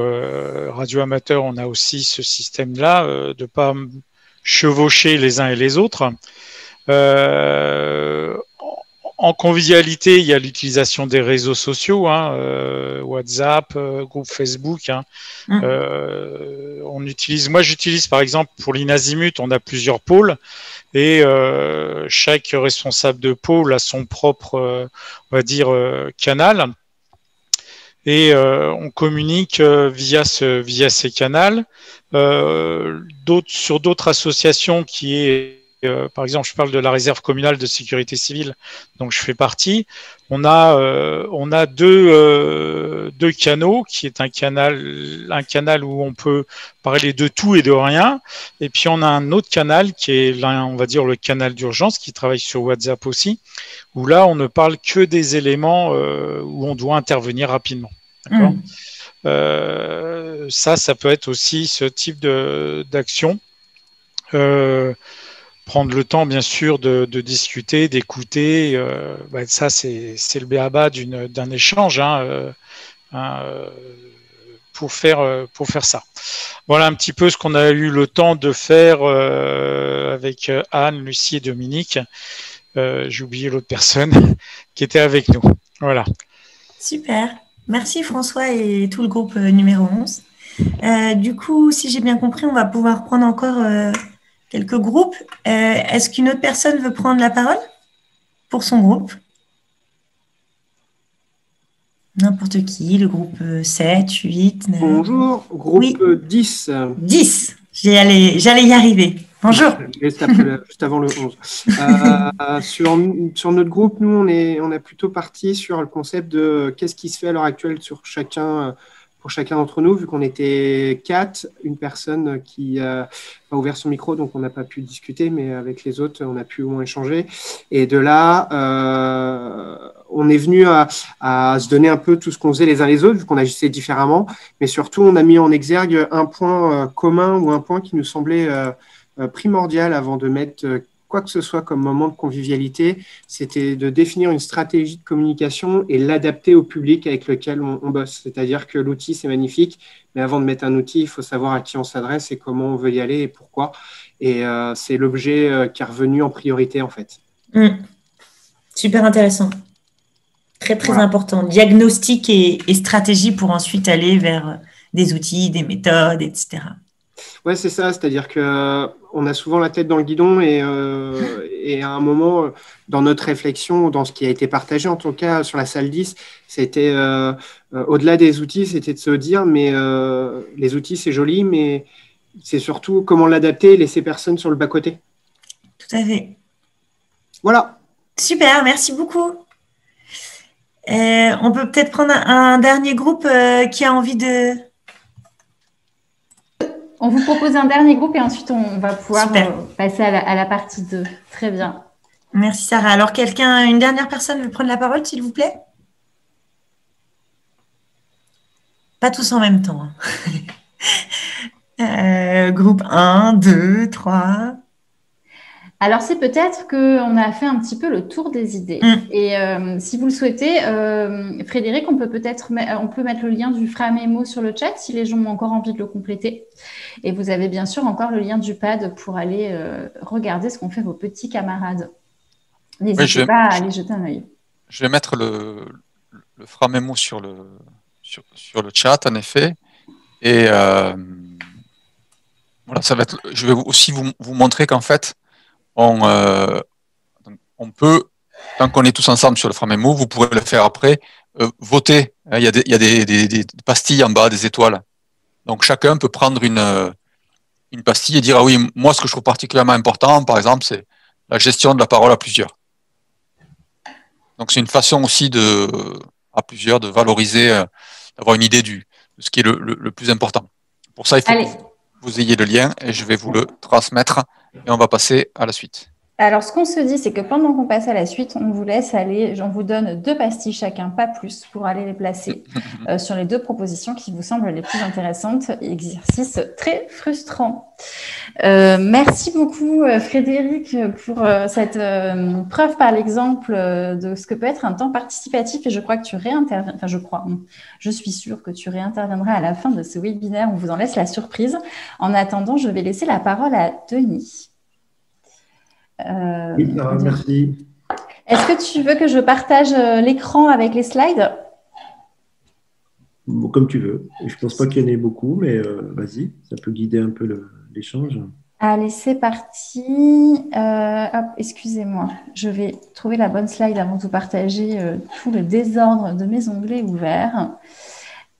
amateur, on a aussi ce système-là de pas chevaucher les uns et les autres. En convivialité, il y a l'utilisation des réseaux sociaux, WhatsApp, groupe Facebook. Moi, j'utilise par exemple pour l'Inazimut, on a plusieurs pôles et chaque responsable de pôle a son propre, on va dire, canal. Et on communique via ces canaux. Sur d'autres associations qui est par exemple, je parle de la réserve communale de sécurité civile, donc je fais partie. On a deux canaux, qui est un canal où on peut parler de tout et de rien, et puis on a un autre canal qui est, on va dire, le canal d'urgence, qui travaille sur WhatsApp aussi, où là on ne parle que des éléments où on doit intervenir rapidement. D'accord. Ça peut être aussi ce type d'action. Prendre le temps, bien sûr, de discuter, d'écouter. Ça, c'est le b.a.-ba d'un échange pour faire ça. Voilà un petit peu ce qu'on a eu le temps de faire avec Anne, Lucie et Dominique. J'ai oublié l'autre personne qui était avec nous. Voilà. Super. Merci François et tout le groupe numéro 11. Du coup, si j'ai bien compris, on va pouvoir prendre encore quelques groupes. Est-ce qu'une autre personne veut prendre la parole pour son groupe? N'importe qui, le groupe 7, 8, 9. Bonjour, groupe 10. 10, j'allais y arriver. Bonjour. Juste avant le 11. Sur notre groupe, nous, on est plutôt parti sur le concept de qu'est-ce qui se fait à l'heure actuelle pour chacun d'entre nous, vu qu'on était 4, une personne qui a ouvert son micro, donc on n'a pas pu discuter, mais avec les autres, on a pu au moins échanger. Et de là, on est venu à se donner un peu tout ce qu'on faisait les uns les autres, vu qu'on agissait différemment, mais surtout, on a mis en exergue un point commun ou un point qui nous semblait primordial avant de mettre quoi que ce soit comme moment de convivialité, c'était de définir une stratégie de communication et l'adapter au public avec lequel on bosse. C'est-à-dire que l'outil, c'est magnifique, mais avant de mettre un outil, il faut savoir à qui on s'adresse et comment on veut y aller et pourquoi. Et c'est l'objet qui est revenu en priorité, en fait. Super intéressant. Très, très important. Diagnostic et stratégie pour ensuite aller vers des outils, des méthodes, etc. Ouais, c'est ça. C'est-à-dire qu'on a souvent la tête dans le guidon et à un moment, dans notre réflexion, dans ce qui a été partagé, en tout cas sur la salle 10, c'était au-delà des outils, c'était de se dire, mais les outils, c'est joli, mais c'est surtout comment l'adapter et laisser personne sur le bas-côté. Tout à fait. Voilà. Super, merci beaucoup. On peut peut-être prendre un dernier groupe qui a envie de... On vous propose un dernier groupe et ensuite on va pouvoir passer à la partie 2. Très bien. Merci Sarah. Alors une dernière personne veut prendre la parole, s'il vous plaît? Pas tous en même temps. Groupe 1, 2, 3... Alors, c'est peut-être qu'on a fait un petit peu le tour des idées. Et si vous le souhaitez, Frédéric, on peut mettre le lien du Framémo sur le chat si les gens ont encore envie de le compléter. Et vous avez bien sûr encore le lien du pad pour aller regarder ce qu'ont fait vos petits camarades. N'hésitez pas à aller jeter un œil. Je vais mettre le Framémo sur le chat, en effet. Et voilà, je vais aussi vous montrer qu'en fait, on peut, tant qu'on est tous ensemble sur le Framémo, vous pourrez le faire après, voter. Il y a des pastilles en bas, des étoiles. Donc chacun peut prendre une pastille et dire, ah oui, moi ce que je trouve particulièrement important, par exemple, c'est la gestion de la parole à plusieurs. Donc c'est une façon aussi à plusieurs de valoriser, d'avoir une idée de ce qui est le plus important. Pour ça, il faut que vous ayez le lien et je vais vous le transmettre et on va passer à la suite. Alors, ce qu'on se dit, c'est que pendant qu'on passe à la suite, on vous laisse aller, j'en vous donne 2 pastilles chacun, pas plus, pour aller les placer sur les 2 propositions qui vous semblent les plus intéressantes. Exercice très frustrant. Merci beaucoup, Frédéric, pour cette preuve par l'exemple de ce que peut être un temps participatif. Et je crois que tu réinterviens, je suis sûre que tu réinterviendras à la fin de ce webinaire. On vous en laisse la surprise. En attendant, je vais laisser la parole à Denis. Oui, Sarah, merci. Est-ce que tu veux que je partage l'écran avec les slides? Comme tu veux. Je ne pense pas qu'il y en ait beaucoup, mais vas-y, ça peut guider un peu l'échange. Allez, c'est parti. Hop, excusez-moi. Je vais trouver la bonne slide avant de vous partager tout le désordre de mes onglets ouverts.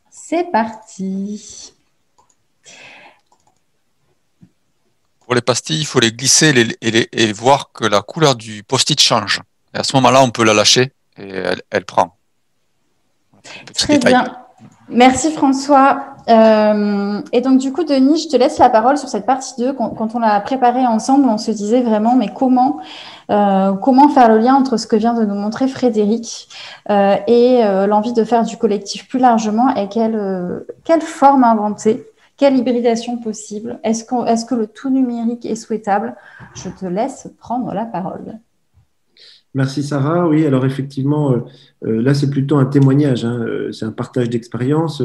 C'est parti. Pour les pastilles, il faut les glisser et voir que la couleur du post-it change. Et à ce moment-là, on peut la lâcher et elle prend. Très bien. Merci François. Et donc du coup, Denis, je te laisse la parole sur cette partie 2. Quand on l'a préparée ensemble, on se disait vraiment, mais comment faire le lien entre ce que vient de nous montrer Frédéric et l'envie de faire du collectif plus largement et quelle forme inventer? Quelle hybridation possible? Est-ce que le tout numérique est souhaitable? Je te laisse prendre la parole. Merci Sarah. Oui, alors effectivement, là c'est plutôt un témoignage, hein. C'est un partage d'expérience.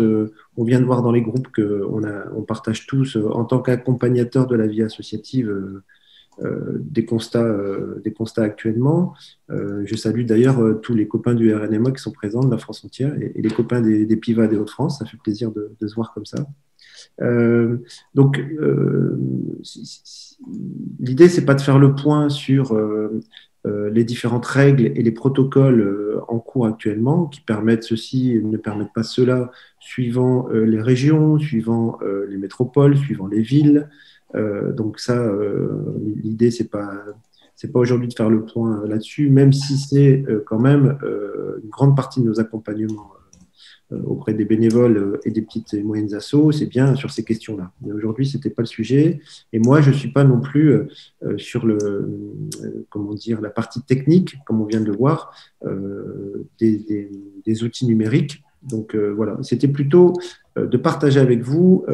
On vient de voir dans les groupes qu'on partage tous, en tant qu'accompagnateurs de la vie associative, des constats actuellement. Je salue d'ailleurs tous les copains du RNMA qui sont présents de la France entière et les copains des PIVA des Hauts-de-France. Ça fait plaisir de se voir comme ça. Donc, l'idée, c'est pas de faire le point sur les différentes règles et les protocoles en cours actuellement qui permettent ceci et ne permettent pas cela suivant les régions, suivant les métropoles, suivant les villes. Donc ça, l'idée, c'est pas aujourd'hui de faire le point là-dessus, même si c'est quand même une grande partie de nos accompagnements auprès des bénévoles et des petites et moyennes assos, c'est bien sur ces questions-là. Mais aujourd'hui, ce n'était pas le sujet. Et moi, je ne suis pas non plus sur la partie technique, comme on vient de le voir, des outils numériques. Donc voilà, c'était plutôt de partager avec vous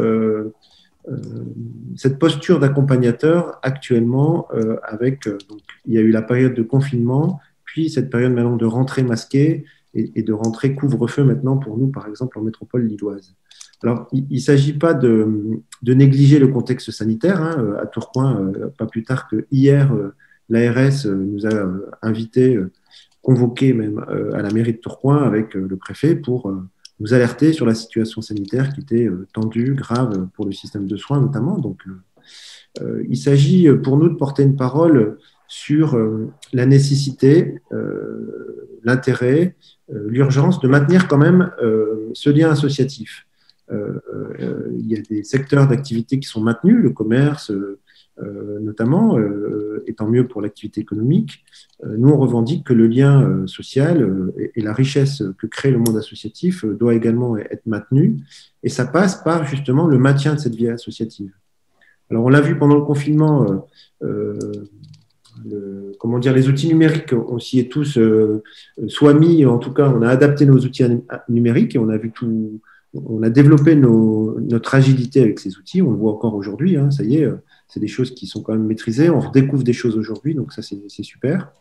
cette posture d'accompagnateur actuellement donc, il y a eu la période de confinement, puis cette période maintenant de rentrée masquée et de rentrée couvre-feu maintenant pour nous, par exemple, en métropole lilloise. Alors, il ne s'agit pas de négliger le contexte sanitaire. Hein, à Tourcoing, pas plus tard que hier, l'ARS nous a invités, convoqués même à la mairie de Tourcoing avec le préfet pour nous alerter sur la situation sanitaire qui était tendue, grave pour le système de soins notamment. Donc, il s'agit pour nous de porter une parole sur la nécessité, l'intérêt, l'urgence de maintenir quand même ce lien associatif. Il y a des secteurs d'activité qui sont maintenus, le commerce notamment, étant mieux pour l'activité économique. Nous, on revendique que le lien social et la richesse que crée le monde associatif doit également être maintenu, et ça passe par justement le maintien de cette vie associative. Alors, on l'a vu pendant le confinement, les outils numériques, on s'y est tous soit mis, en tout cas, on a adapté nos outils numériques et on a développé notre agilité avec ces outils. On le voit encore aujourd'hui, hein, ça y est, c'est des choses qui sont quand même maîtrisées. On redécouvre des choses aujourd'hui, donc ça, c'est super.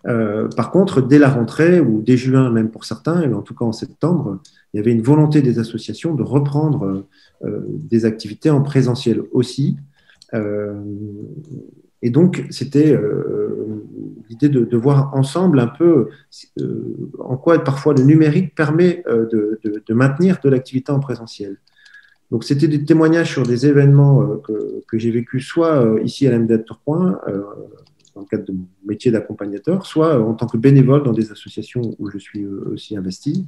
Par contre, dès la rentrée, ou dès juin même pour certains, et en tout cas en septembre, il y avait une volonté des associations de reprendre des activités en présentiel aussi. Et donc, c'était l'idée de voir ensemble un peu en quoi parfois le numérique permet de maintenir de l'activité en présentiel. Donc, c'était des témoignages sur des événements que j'ai vécus soit ici à l'AMDA de Tourcoing, dans le cadre de mon métier d'accompagnateur, soit en tant que bénévole dans des associations où je suis aussi investi.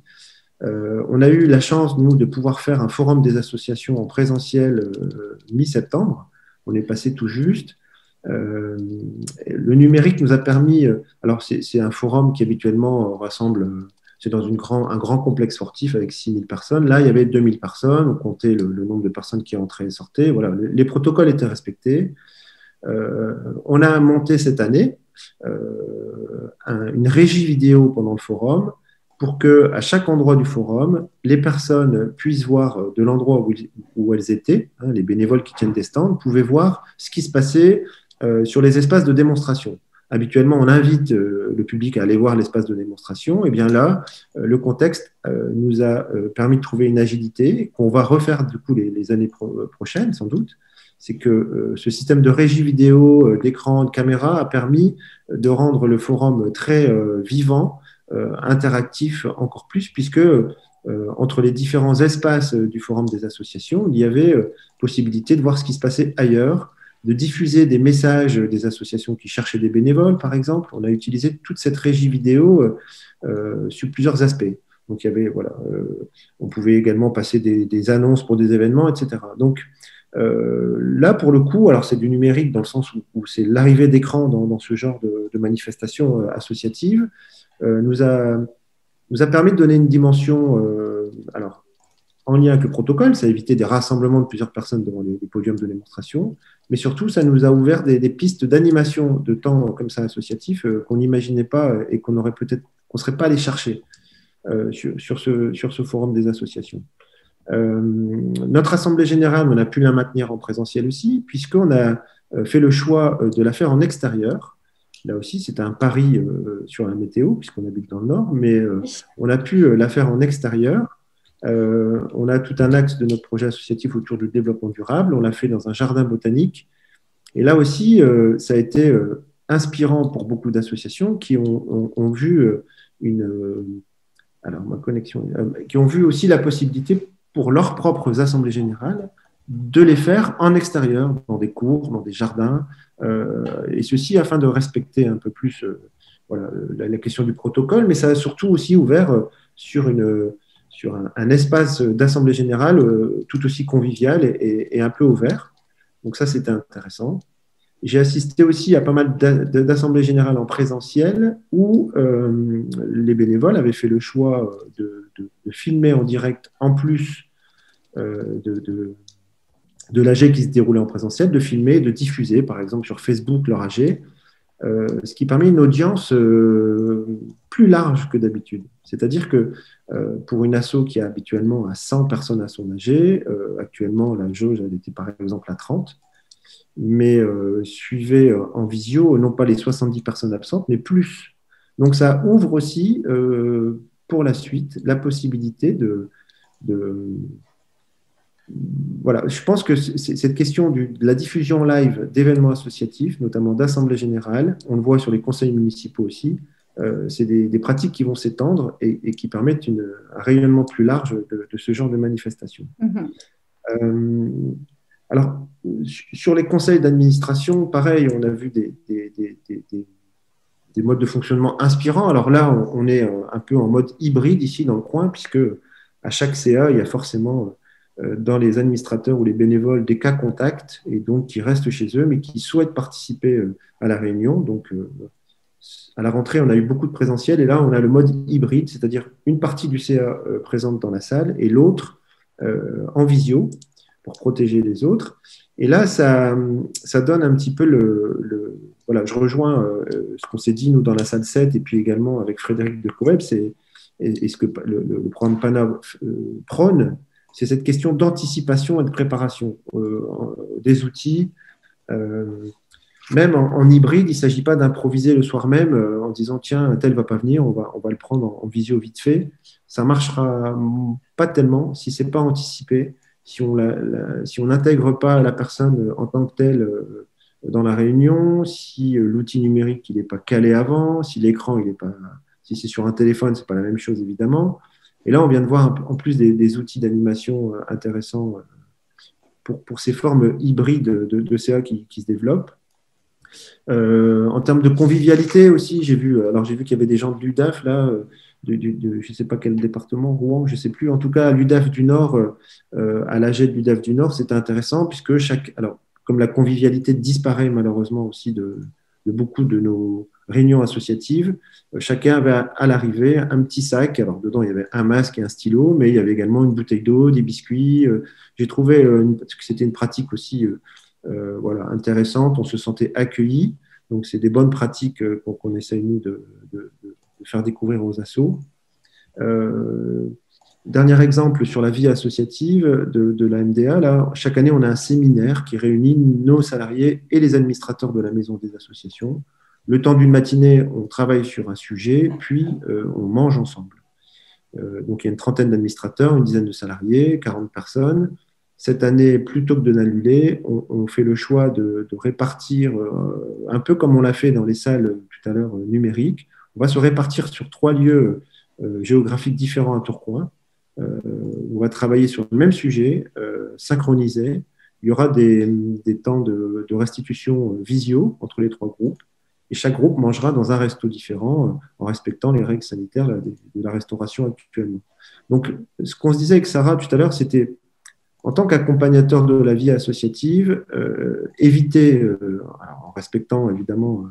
On a eu la chance, nous, de pouvoir faire un forum des associations en présentiel mi-septembre. On est passé tout juste. Le numérique nous a permis, alors c'est un forum qui habituellement rassemble, c'est dans un grand complexe sportif avec 6000 personnes. Là, il y avait 2000 personnes, on comptait le nombre de personnes qui entraient et sortaient. Voilà, les protocoles étaient respectés. On a monté cette année une régie vidéo pendant le forum pour que, à chaque endroit du forum, les personnes puissent voir de l'endroit où elles étaient, hein, les bénévoles qui tiennent des stands, pouvaient voir ce qui se passait sur les espaces de démonstration. Habituellement, on invite le public à aller voir l'espace de démonstration. Et bien là, le contexte nous a permis de trouver une agilité qu'on va refaire du coup les années prochaines, sans doute. C'est que ce système de régie vidéo, d'écran, de caméra a permis de rendre le forum très vivant, interactif encore plus, puisque entre les différents espaces du forum des associations, il y avait possibilité de voir ce qui se passait ailleurs, de diffuser des messages des associations qui cherchaient des bénévoles, par exemple. On a utilisé toute cette régie vidéo sur plusieurs aspects. Donc, il y avait, on pouvait également passer des annonces pour des événements, etc. Donc, là, pour le coup, alors c'est du numérique dans le sens où c'est l'arrivée d'écran dans ce genre de manifestations associatives, nous a permis de donner une dimension, alors en lien avec le protocole, ça a évité des rassemblements de plusieurs personnes devant les podiums de démonstration, mais surtout, ça nous a ouvert des pistes d'animation de temps comme ça associatif qu'on n'imaginait pas et qu'on serait pas allé chercher sur ce forum des associations. Notre assemblée générale, on a pu la maintenir en présentiel aussi, puisqu'on a fait le choix de la faire en extérieur. Là aussi, c'était un pari sur la météo, puisqu'on habite dans le Nord, mais on a pu la faire en extérieur. On a tout un axe de notre projet associatif autour du développement durable. On l'a fait dans un jardin botanique. Et là aussi, ça a été inspirant pour beaucoup d'associations qui ont vu qui ont vu aussi la possibilité pour leurs propres assemblées générales, de les faire en extérieur, dans des cours, dans des jardins, et ceci afin de respecter un peu plus voilà, la question du protocole, mais ça a surtout aussi ouvert sur un espace d'assemblée générale tout aussi convivial et un peu ouvert. Donc ça, c'était intéressant. J'ai assisté aussi à pas mal d'assemblées générales en présentiel où les bénévoles avaient fait le choix de filmer en direct, en plus de l'AG qui se déroulait en présentiel, de filmer, de diffuser, par exemple, sur Facebook leur AG, ce qui permet une audience plus large que d'habitude. C'est-à-dire que pour une asso qui a habituellement à 100 personnes à son AG, actuellement, la jauge, elle était par exemple à 30, mais suivez en visio, non pas les 70 personnes absentes, mais plus. Donc ça ouvre aussi, pour la suite, la possibilité voilà, je pense que cette question de la diffusion live d'événements associatifs, notamment d'assemblées générales, on le voit sur les conseils municipaux aussi, c'est des pratiques qui vont s'étendre et qui permettent un rayonnement plus large de ce genre de manifestations. Alors, sur les conseils d'administration, pareil, on a vu des modes de fonctionnement inspirants. Alors là, on est un peu en mode hybride ici dans le coin, puisque à chaque CA, il y a forcément dans les administrateurs ou les bénévoles des cas contacts, et donc qui restent chez eux, mais qui souhaitent participer à la réunion. Donc, à la rentrée, on a eu beaucoup de présentiel, et là, on a le mode hybride, c'est-à-dire une partie du CA présente dans la salle et l'autre en visio pour protéger les autres. Et là, ça donne un petit peu voilà, je rejoins ce qu'on s'est dit, nous, dans la salle 7, et puis également avec Frédéric de Coeb, et ce que le programme PANA prône, c'est cette question d'anticipation et de préparation des outils. Même en hybride, il ne s'agit pas d'improviser le soir même en disant « tiens, un tel ne va pas venir, on va le prendre en visio vite fait ». Ça ne marchera pas tellement si ce n'est pas anticipé, si on n'intègre pas la personne en tant que telle dans la réunion, si l'outil numérique n'est pas calé avant, si l'écran, si c'est sur un téléphone, ce n'est pas la même chose évidemment. Et là, on vient de voir en plus des outils d'animation intéressants pour ces formes hybrides de CA qui se développent. En termes de convivialité aussi, j'ai vu qu'il y avait des gens de l'UDAF, là, je ne sais pas quel département, Rouen, je ne sais plus, en tout cas à l'UDAF du Nord, à l'AG de l'UDAF du Nord, c'était intéressant, puisque comme la convivialité disparaît malheureusement aussi de beaucoup de nos réunions associatives, chacun avait à l'arrivée un petit sac. Alors dedans, il y avait un masque et un stylo, mais il y avait également une bouteille d'eau, des biscuits. J'ai trouvé que c'était une pratique aussi voilà, intéressante. On se sentait accueillis. Donc, c'est des bonnes pratiques qu'on essaye, nous, de faire découvrir aux assos. Dernier exemple sur la vie associative de la MDA. Là, chaque année, on a un séminaire qui réunit nos salariés et les administrateurs de la maison des associations. Le temps d'une matinée, on travaille sur un sujet, puis on mange ensemble. Donc, il y a une trentaine d'administrateurs, une dizaine de salariés, 40 personnes. Cette année, plutôt que de l'annuler, on fait le choix de répartir, un peu comme on l'a fait dans les salles tout à l'heure numériques. On va se répartir sur 3 lieux géographiques différents à Tourcoing. On va travailler sur le même sujet, synchronisé. Il y aura des temps de restitution visio entre les 3 groupes. Et chaque groupe mangera dans un resto différent en respectant les règles sanitaires de la restauration actuellement. Donc, ce qu'on se disait avec Sarah tout à l'heure, c'était, en tant qu'accompagnateur de la vie associative, éviter, en respectant évidemment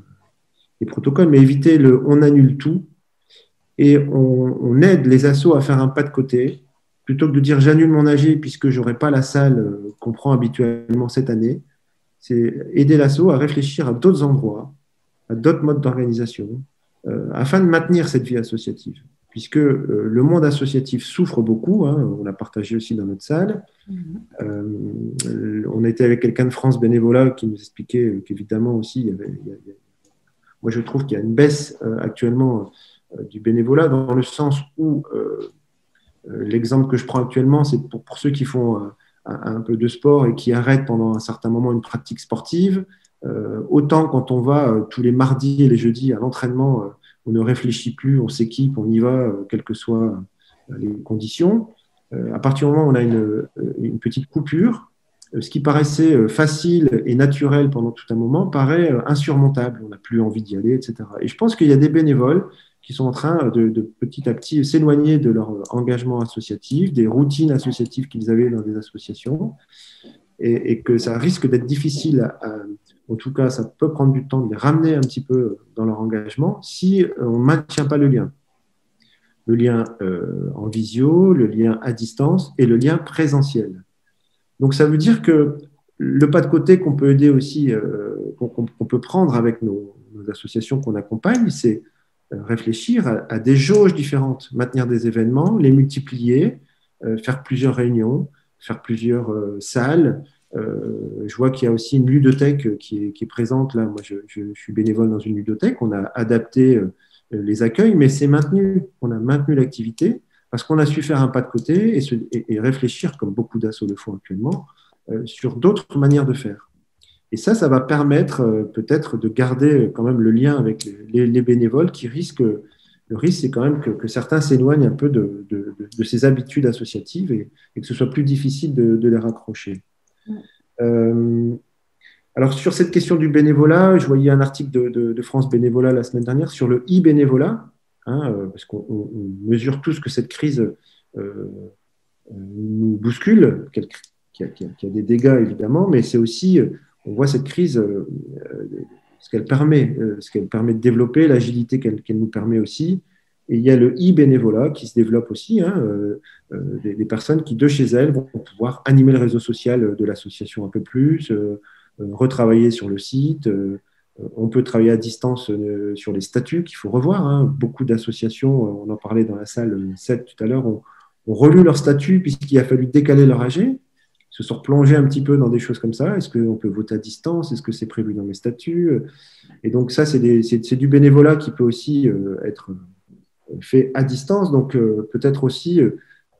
les protocoles, mais éviter on annule tout et on aide les assos à faire un pas de côté, plutôt que de dire j'annule mon AG puisque je n'aurai pas la salle qu'on prend habituellement cette année. C'est aider l'asso à réfléchir à d'autres endroits, à d'autres modes d'organisation, afin de maintenir cette vie associative. Puisque le monde associatif souffre beaucoup, hein, on l'a partagé aussi dans notre salle. On était avec quelqu'un de France Bénévolat qui nous expliquait qu'évidemment aussi, moi je trouve qu'il y a une baisse actuellement du bénévolat, dans le sens où l'exemple que je prends actuellement, c'est pour ceux qui font un peu de sport et qui arrêtent pendant un certain moment une pratique sportive. Autant quand on va tous les mardis et les jeudis à l'entraînement, on ne réfléchit plus, on s'équipe, on y va, quelles que soient les conditions. À partir du moment où on a une petite coupure, ce qui paraissait facile et naturel pendant tout un moment paraît insurmontable. On n'a plus envie d'y aller, etc. Et je pense qu'il y a des bénévoles qui sont en train de petit à petit s'éloigner de leur engagement associatif, des routines associatives qu'ils avaient dans des associations, et que ça risque d'être difficile, en tout cas, ça peut prendre du temps de les ramener un petit peu dans leur engagement si on ne maintient pas le lien. Le lien en visio, le lien à distance et le lien présentiel. Donc, ça veut dire que le pas de côté qu'on peut aider aussi, qu'on peut prendre avec nos associations qu'on accompagne, c'est réfléchir à des jauges différentes, maintenir des événements, les multiplier, faire plusieurs réunions, faire plusieurs salles. Je vois qu'il y a aussi une ludothèque qui est présente là. Moi, je suis bénévole dans une ludothèque. On a adapté les accueils, mais c'est maintenu. On a maintenu l'activité parce qu'on a su faire un pas de côté et réfléchir, comme beaucoup d'assos le font actuellement, sur d'autres manières de faire. Et ça va permettre peut-être de garder quand même le lien avec les bénévoles qui risquent. Le risque, c'est quand même que certains s'éloignent un peu de ces habitudes associatives et que ce soit plus difficile de les raccrocher. Alors, sur cette question du bénévolat, je voyais un article de France Bénévolat la semaine dernière sur le e-bénévolat, parce qu'on mesure tous que cette crise nous bouscule, qu'il y a des dégâts évidemment, mais c'est aussi, on voit cette crise, ce qu'elle permet de développer, l'agilité qu'elle nous permet aussi. Et il y a le e-bénévolat qui se développe aussi, des personnes qui, de chez elles, vont pouvoir animer le réseau social de l'association un peu plus, retravailler sur le site. On peut travailler à distance sur les statuts qu'il faut revoir. Beaucoup d'associations, on en parlait dans la salle 7 tout à l'heure, ont relu leurs statuts puisqu'il a fallu décaler leur AG, se sont replongés un petit peu dans des choses comme ça. Est-ce qu'on peut voter à distance? Est-ce que c'est prévu dans mes statuts? Et donc ça, c'est du bénévolat qui peut aussi être fait à distance. Donc peut-être aussi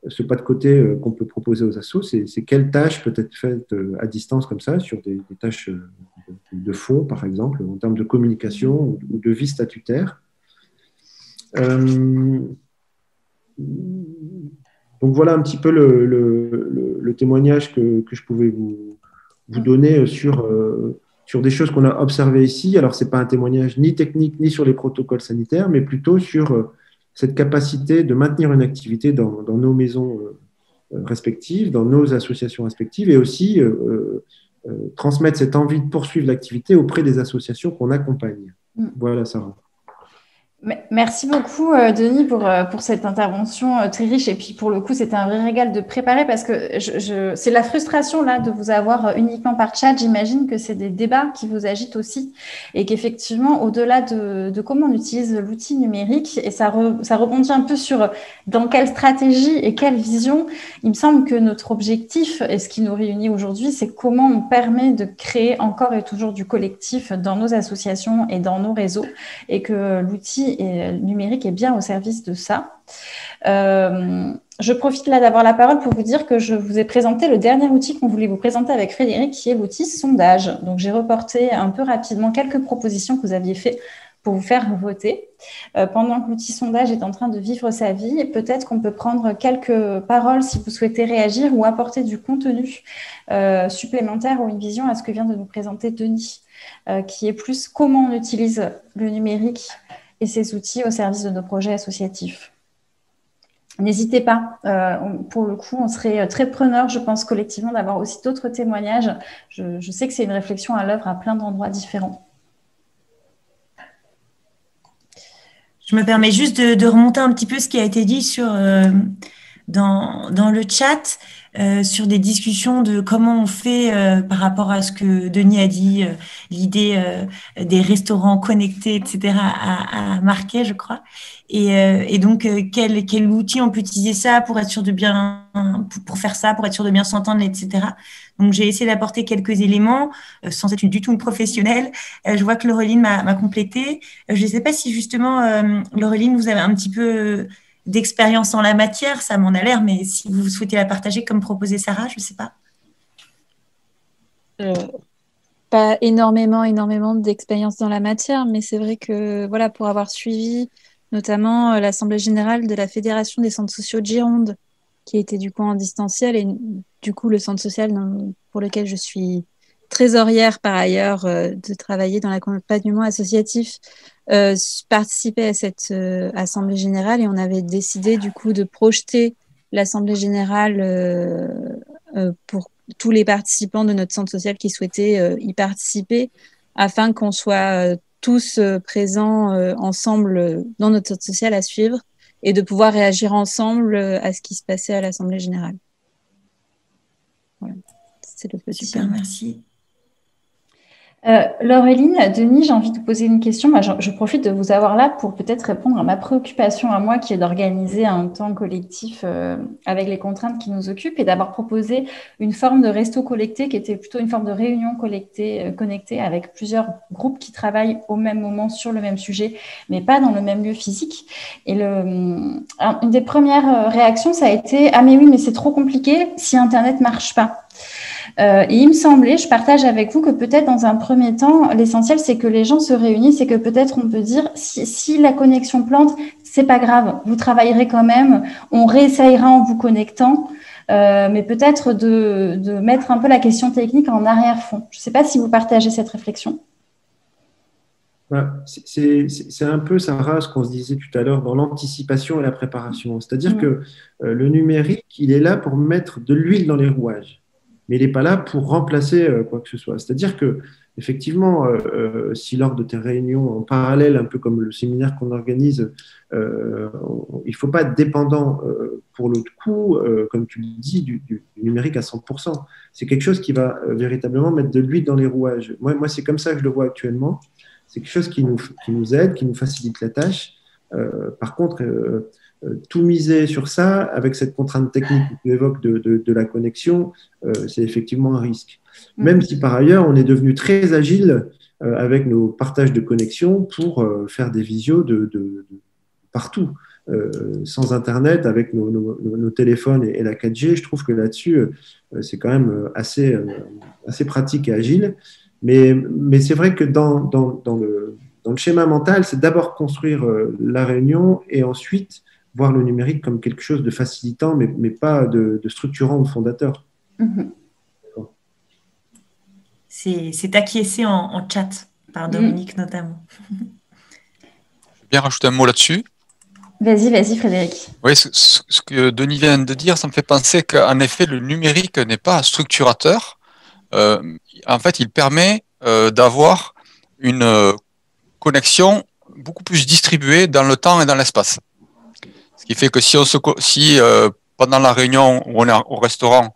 ce pas de côté qu'on peut proposer aux assos, c'est quelles tâches peut être faites à distance comme ça, sur des tâches de fond, par exemple, en termes de communication ou de vie statutaire. Donc voilà un petit peu le témoignage que je pouvais vous donner sur des choses qu'on a observées ici. Alors, ce n'est pas un témoignage ni technique ni sur les protocoles sanitaires, mais plutôt sur cette capacité de maintenir une activité dans nos maisons respectives, dans nos associations respectives, et aussi transmettre cette envie de poursuivre l'activité auprès des associations qu'on accompagne. Voilà, Sarah. Merci beaucoup, Denis, pour cette intervention très riche. Et puis, pour le coup, c'était un vrai régal de préparer parce que c'est la frustration là de vous avoir uniquement par chat. J'imagine que c'est des débats qui vous agitent aussi et qu'effectivement, au-delà de comment on utilise l'outil numérique, et ça rebondit un peu sur dans quelle stratégie et quelle vision, il me semble que notre objectif et ce qui nous réunit aujourd'hui, c'est comment on permet de créer encore et toujours du collectif dans nos associations et dans nos réseaux et que l'outil numérique est bien au service de ça. Je profite là d'avoir la parole pour vous dire que je vous ai présenté le dernier outil qu'on voulait vous présenter avec Frédéric, qui est l'outil sondage. Donc, j'ai reporté un peu rapidement quelques propositions que vous aviez faites pour vous faire voter. Pendant que l'outil sondage est en train de vivre sa vie, peut-être qu'on peut prendre quelques paroles si vous souhaitez réagir ou apporter du contenu supplémentaire ou une vision à ce que vient de nous présenter Denis, qui est plus comment on utilise le numérique et ces outils au service de nos projets associatifs. N'hésitez pas, pour le coup, on serait très preneurs, je pense, collectivement, d'avoir aussi d'autres témoignages. Je sais que c'est une réflexion à l'œuvre à plein d'endroits différents. Je me permets juste de remonter un petit peu ce qui a été dit dans le chat, sur des discussions de comment on fait par rapport à ce que Denis a dit, l'idée des restaurants connectés, etc., a marqué, je crois. Et donc, quel outil on peut utiliser ça pour être sûr de bien, pour faire ça, pour être sûr de bien s'entendre, etc. Donc, j'ai essayé d'apporter quelques éléments sans être du tout une professionnelle. Je vois que Laureline m'a complété. Je ne sais pas si justement, Laureline, vous avez un petit peu d'expérience en la matière, ça m'en a l'air, mais si vous souhaitez la partager comme proposait Sarah, je ne sais pas. Pas énormément d'expérience dans la matière, mais c'est vrai que voilà, pour avoir suivi notamment l'Assemblée générale de la Fédération des centres sociaux de Gironde qui était du coup en distanciel. Et du coup, le centre social pour lequel je suis trésorière par ailleurs, de travailler dans l'accompagnement associatif, participait à cette assemblée générale, et on avait décidé du coup de projeter l'assemblée générale pour tous les participants de notre centre social qui souhaitaient y participer, afin qu'on soit tous présents ensemble dans notre centre social à suivre, et de pouvoir réagir ensemble à ce qui se passait à l'assemblée générale. Voilà, c'est le petit. Super, merci. Laureline, Denis, j'ai envie de vous poser une question. Moi, je profite de vous avoir là pour peut-être répondre à ma préoccupation à moi, qui est d'organiser un temps collectif avec les contraintes qui nous occupent, et d'avoir proposé une forme de resto collecté qui était plutôt une forme de réunion connectée avec plusieurs groupes qui travaillent au même moment sur le même sujet, mais pas dans le même lieu physique. Et une des premières réactions, ça a été « Ah mais oui, mais c'est trop compliqué si Internet ne marche pas ». Et il me semblait, je partage avec vous, que peut-être dans un premier temps, l'essentiel, c'est que les gens se réunissent, et que peut-être on peut dire, si la connexion plante, c'est pas grave, vous travaillerez quand même, on réessayera en vous connectant, mais peut-être de mettre un peu la question technique en arrière-fond. Je ne sais pas si vous partagez cette réflexion. C'est un peu, Sarah, ce qu'on se disait tout à l'heure dans l'anticipation et la préparation. C'est-à-dire que le numérique, il est là pour mettre de l'huile dans les rouages, mais il n'est pas là pour remplacer quoi que ce soit. C'est-à-dire que, effectivement, si lors de tes réunions en parallèle, un peu comme le séminaire qu'on organise, il ne faut pas être dépendant pour le coup, comme tu le dis, du numérique à 100%. C'est quelque chose qui va véritablement mettre de l'huile dans les rouages. Moi, c'est comme ça que je le vois actuellement. C'est quelque chose qui nous aide, qui nous facilite la tâche. Par contre, tout miser sur ça, avec cette contrainte technique que tu évoques de la connexion, c'est effectivement un risque. Même si par ailleurs, on est devenu très agile avec nos partages de connexion pour faire des visios de partout. Sans Internet, avec nos téléphones et la 4G, je trouve que là-dessus, c'est quand même assez pratique et agile. Mais c'est vrai que dans le schéma mental, c'est d'abord construire la réunion et ensuite voir le numérique comme quelque chose de facilitant, mais pas de structurant ou fondateur. C'est acquiescé en chat par Dominique notamment. Je vais bien rajouter un mot là-dessus. Vas-y, Frédéric. Oui, ce que Denis vient de dire, ça me fait penser qu'en effet, le numérique n'est pas structurateur. En fait, il permet d'avoir une connexion beaucoup plus distribuée dans le temps et dans l'espace. Ce qui fait que si pendant la réunion où on est au restaurant,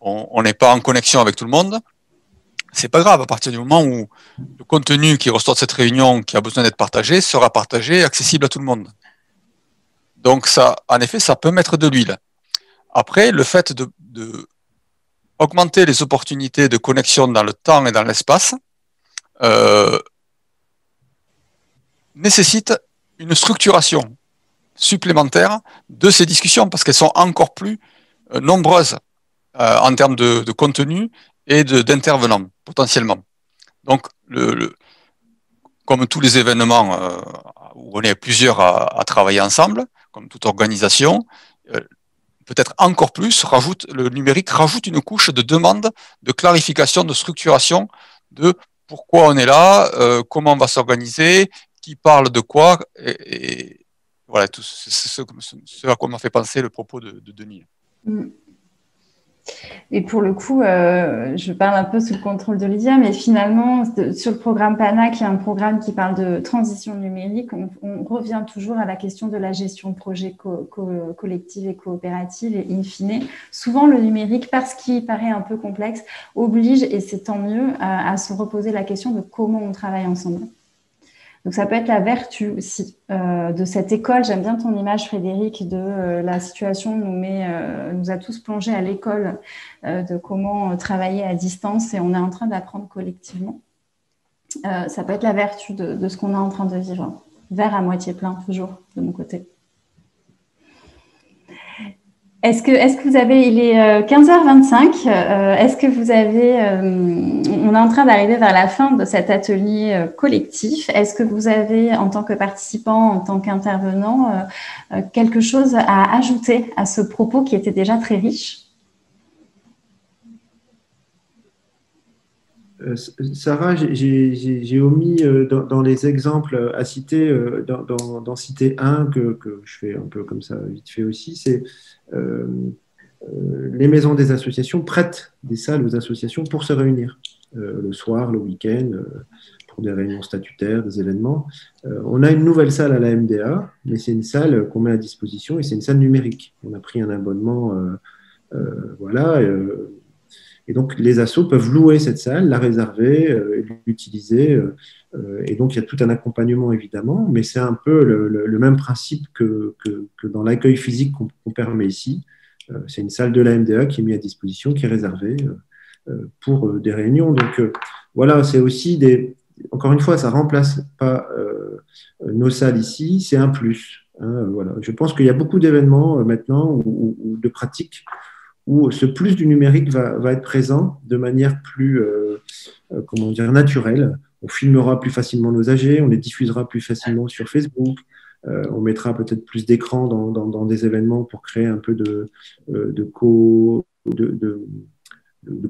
on n'est pas en connexion avec tout le monde, c'est pas grave, à partir du moment où le contenu qui ressort de cette réunion, qui a besoin d'être partagé, sera partagé et accessible à tout le monde. Donc ça, en effet, ça peut mettre de l'huile. Après, le fait de augmenter les opportunités de connexion dans le temps et dans l'espace nécessite une structuration supplémentaire de ces discussions, parce qu'elles sont encore plus nombreuses en termes de contenu et d'intervenants potentiellement. Donc, comme tous les événements où on est plusieurs à travailler ensemble, comme toute organisation, peut-être encore plus, le numérique rajoute une couche de demande, de clarification, de structuration, de pourquoi on est là, comment on va s'organiser, qui parle de quoi, et voilà, tout ce à quoi m'a fait penser le propos de Denis. Et pour le coup, je parle un peu sous le contrôle de Lydia, mais finalement, sur le programme PANA, qui est un programme qui parle de transition numérique, on revient toujours à la question de la gestion de projets collectifs et coopératifs. Et in fine, souvent le numérique, parce qu'il paraît un peu complexe, oblige, et c'est tant mieux, à se reposer la question de comment on travaille ensemble. Donc, ça peut être la vertu aussi de cette école. J'aime bien ton image, Frédéric, de la situation nous a tous plongés à l'école de comment travailler à distance, et on est en train d'apprendre collectivement. Ça peut être la vertu de ce qu'on est en train de vivre. Verre à moitié plein, toujours, de mon côté. Est-ce que vous avez, il est 15h25, est-ce que vous avez, on est en train d'arriver vers la fin de cet atelier collectif. Est-ce que vous avez, en tant que participant, en tant qu'intervenant, quelque chose à ajouter à ce propos qui était déjà très riche? Sarah, j'ai omis dans les exemples à citer, d'en citer un que je fais un peu comme ça vite fait aussi, c'est les maisons des associations prêtent des salles aux associations pour se réunir le soir, le week-end, pour des réunions statutaires, des événements. On a une nouvelle salle à la MDA, mais c'est une salle qu'on met à disposition et c'est une salle numérique. On a pris un abonnement, voilà. Et donc, les assos peuvent louer cette salle, la réserver, l'utiliser. Et donc, il y a tout un accompagnement, évidemment, mais c'est un peu le même principe que dans l'accueil physique qu'on permet ici. C'est une salle de la MDA qui est mise à disposition, qui est réservée pour des réunions. Donc, voilà, c'est aussi encore une fois, ça ne remplace pas nos salles ici, c'est un plus. Hein, voilà. Je pense qu'il y a beaucoup d'événements maintenant ou de pratiques où ce plus du numérique va être présent de manière plus comment dire, naturelle. On filmera plus facilement nos AG, on les diffusera plus facilement sur Facebook, on mettra peut-être plus d'écran dans des événements pour créer un peu de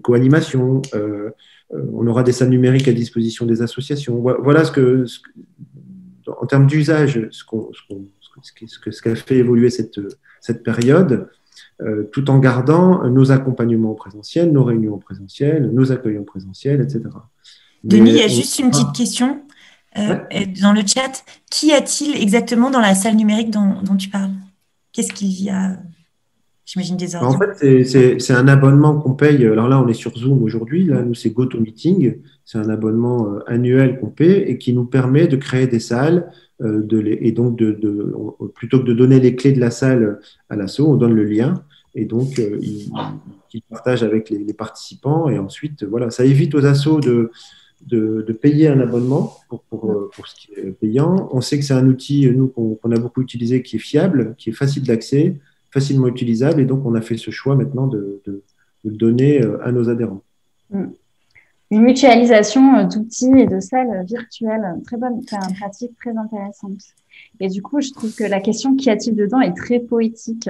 co-animation. On aura des salles numériques à disposition des associations. Voilà en termes d'usage, ce qu'a fait évoluer cette période. Tout en gardant nos accompagnements présentiels, nos réunions présentielles, nos accueils en présentiel, etc. Denis, il y a juste une petite question dans le chat. Qu'y a-t-il exactement dans la salle numérique dont tu parles? Qu'est-ce qu'il y a? J'imagine des ordres. En fait, c'est un abonnement qu'on paye. Alors là, on est sur Zoom aujourd'hui. Là, nous, c'est GoToMeeting. C'est un abonnement annuel qu'on paie et qui nous permet de créer des salles. Et donc, plutôt que de donner les clés de la salle à l'asso, on donne le lien. Et donc, ils partagent avec les participants. Et ensuite, voilà, ça évite aux assos de payer un abonnement pour ce qui est payant. On sait que c'est un outil, nous, qu'on a beaucoup utilisé, qui est fiable, qui est facile d'accès, facilement utilisable. Et donc, on a fait ce choix maintenant de le donner à nos adhérents. Une mutualisation d'outils et de salles virtuelles, très bonne, c'est une pratique très intéressante. Et du coup, je trouve que la question « qu'y a-t-il dedans ?» est très poétique.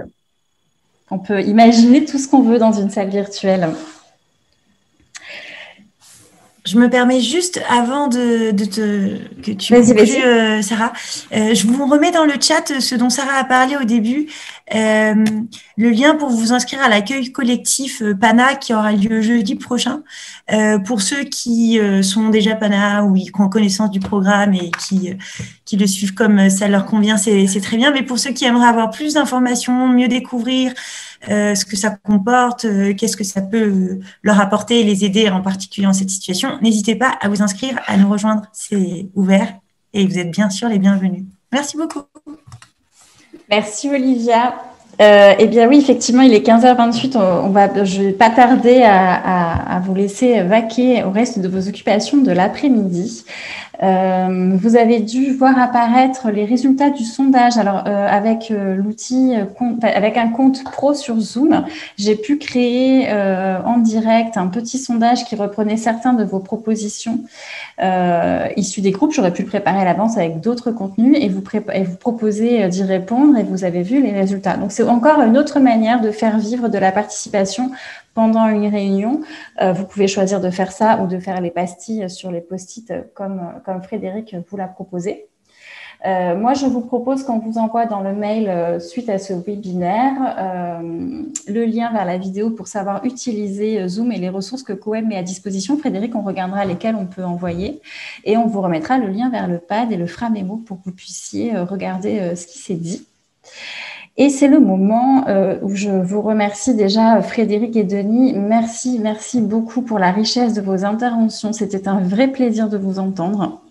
On peut imaginer tout ce qu'on veut dans une salle virtuelle. Je me permets juste, avant que tu conclues, Sarah, je vous remets dans le chat ce dont Sarah a parlé au début, le lien pour vous inscrire à l'accueil collectif PANA qui aura lieu jeudi prochain. Pour ceux qui sont déjà PANA ou qui ont connaissance du programme et qui le suivent comme ça leur convient, c'est très bien. Mais pour ceux qui aimeraient avoir plus d'informations, mieux découvrir ce que ça comporte, qu'est-ce que ça peut leur apporter et les aider en particulier en cette situation, n'hésitez pas à vous inscrire, à nous rejoindre. C'est ouvert et vous êtes bien sûr les bienvenus. Merci beaucoup. Merci Olivia. Eh bien oui, effectivement, il est 15h28. Je ne vais pas tarder à vous laisser vaquer au reste de vos occupations de l'après-midi. Vous avez dû voir apparaître les résultats du sondage. Alors, avec l'outil, avec un compte pro sur Zoom, j'ai pu créer en direct un petit sondage qui reprenait certains de vos propositions issues des groupes. J'aurais pu le préparer à l'avance avec d'autres contenus et vous proposer d'y répondre et vous avez vu les résultats. Donc, c'est encore une autre manière de faire vivre de la participation pendant une réunion. Vous pouvez choisir de faire ça ou de faire les pastilles sur les post-it comme Frédéric vous l'a proposé. Moi, je vous propose qu'on vous envoie dans le mail suite à ce webinaire le lien vers la vidéo pour savoir utiliser Zoom et les ressources que COEM met à disposition. Frédéric, on regardera lesquelles on peut envoyer et on vous remettra le lien vers le pad et le Framémo pour que vous puissiez regarder ce qui s'est dit. Et c'est le moment où je vous remercie déjà, Frédéric et Denis. Merci beaucoup pour la richesse de vos interventions. C'était un vrai plaisir de vous entendre.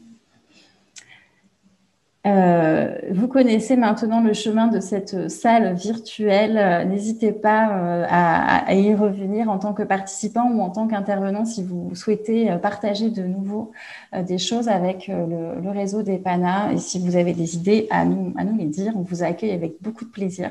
Vous connaissez maintenant le chemin de cette salle virtuelle. N'hésitez pas à y revenir en tant que participant ou en tant qu'intervenant si vous souhaitez partager de nouveau des choses avec le réseau des PANA. Et si vous avez des idées à nous les dire, on vous accueille avec beaucoup de plaisir.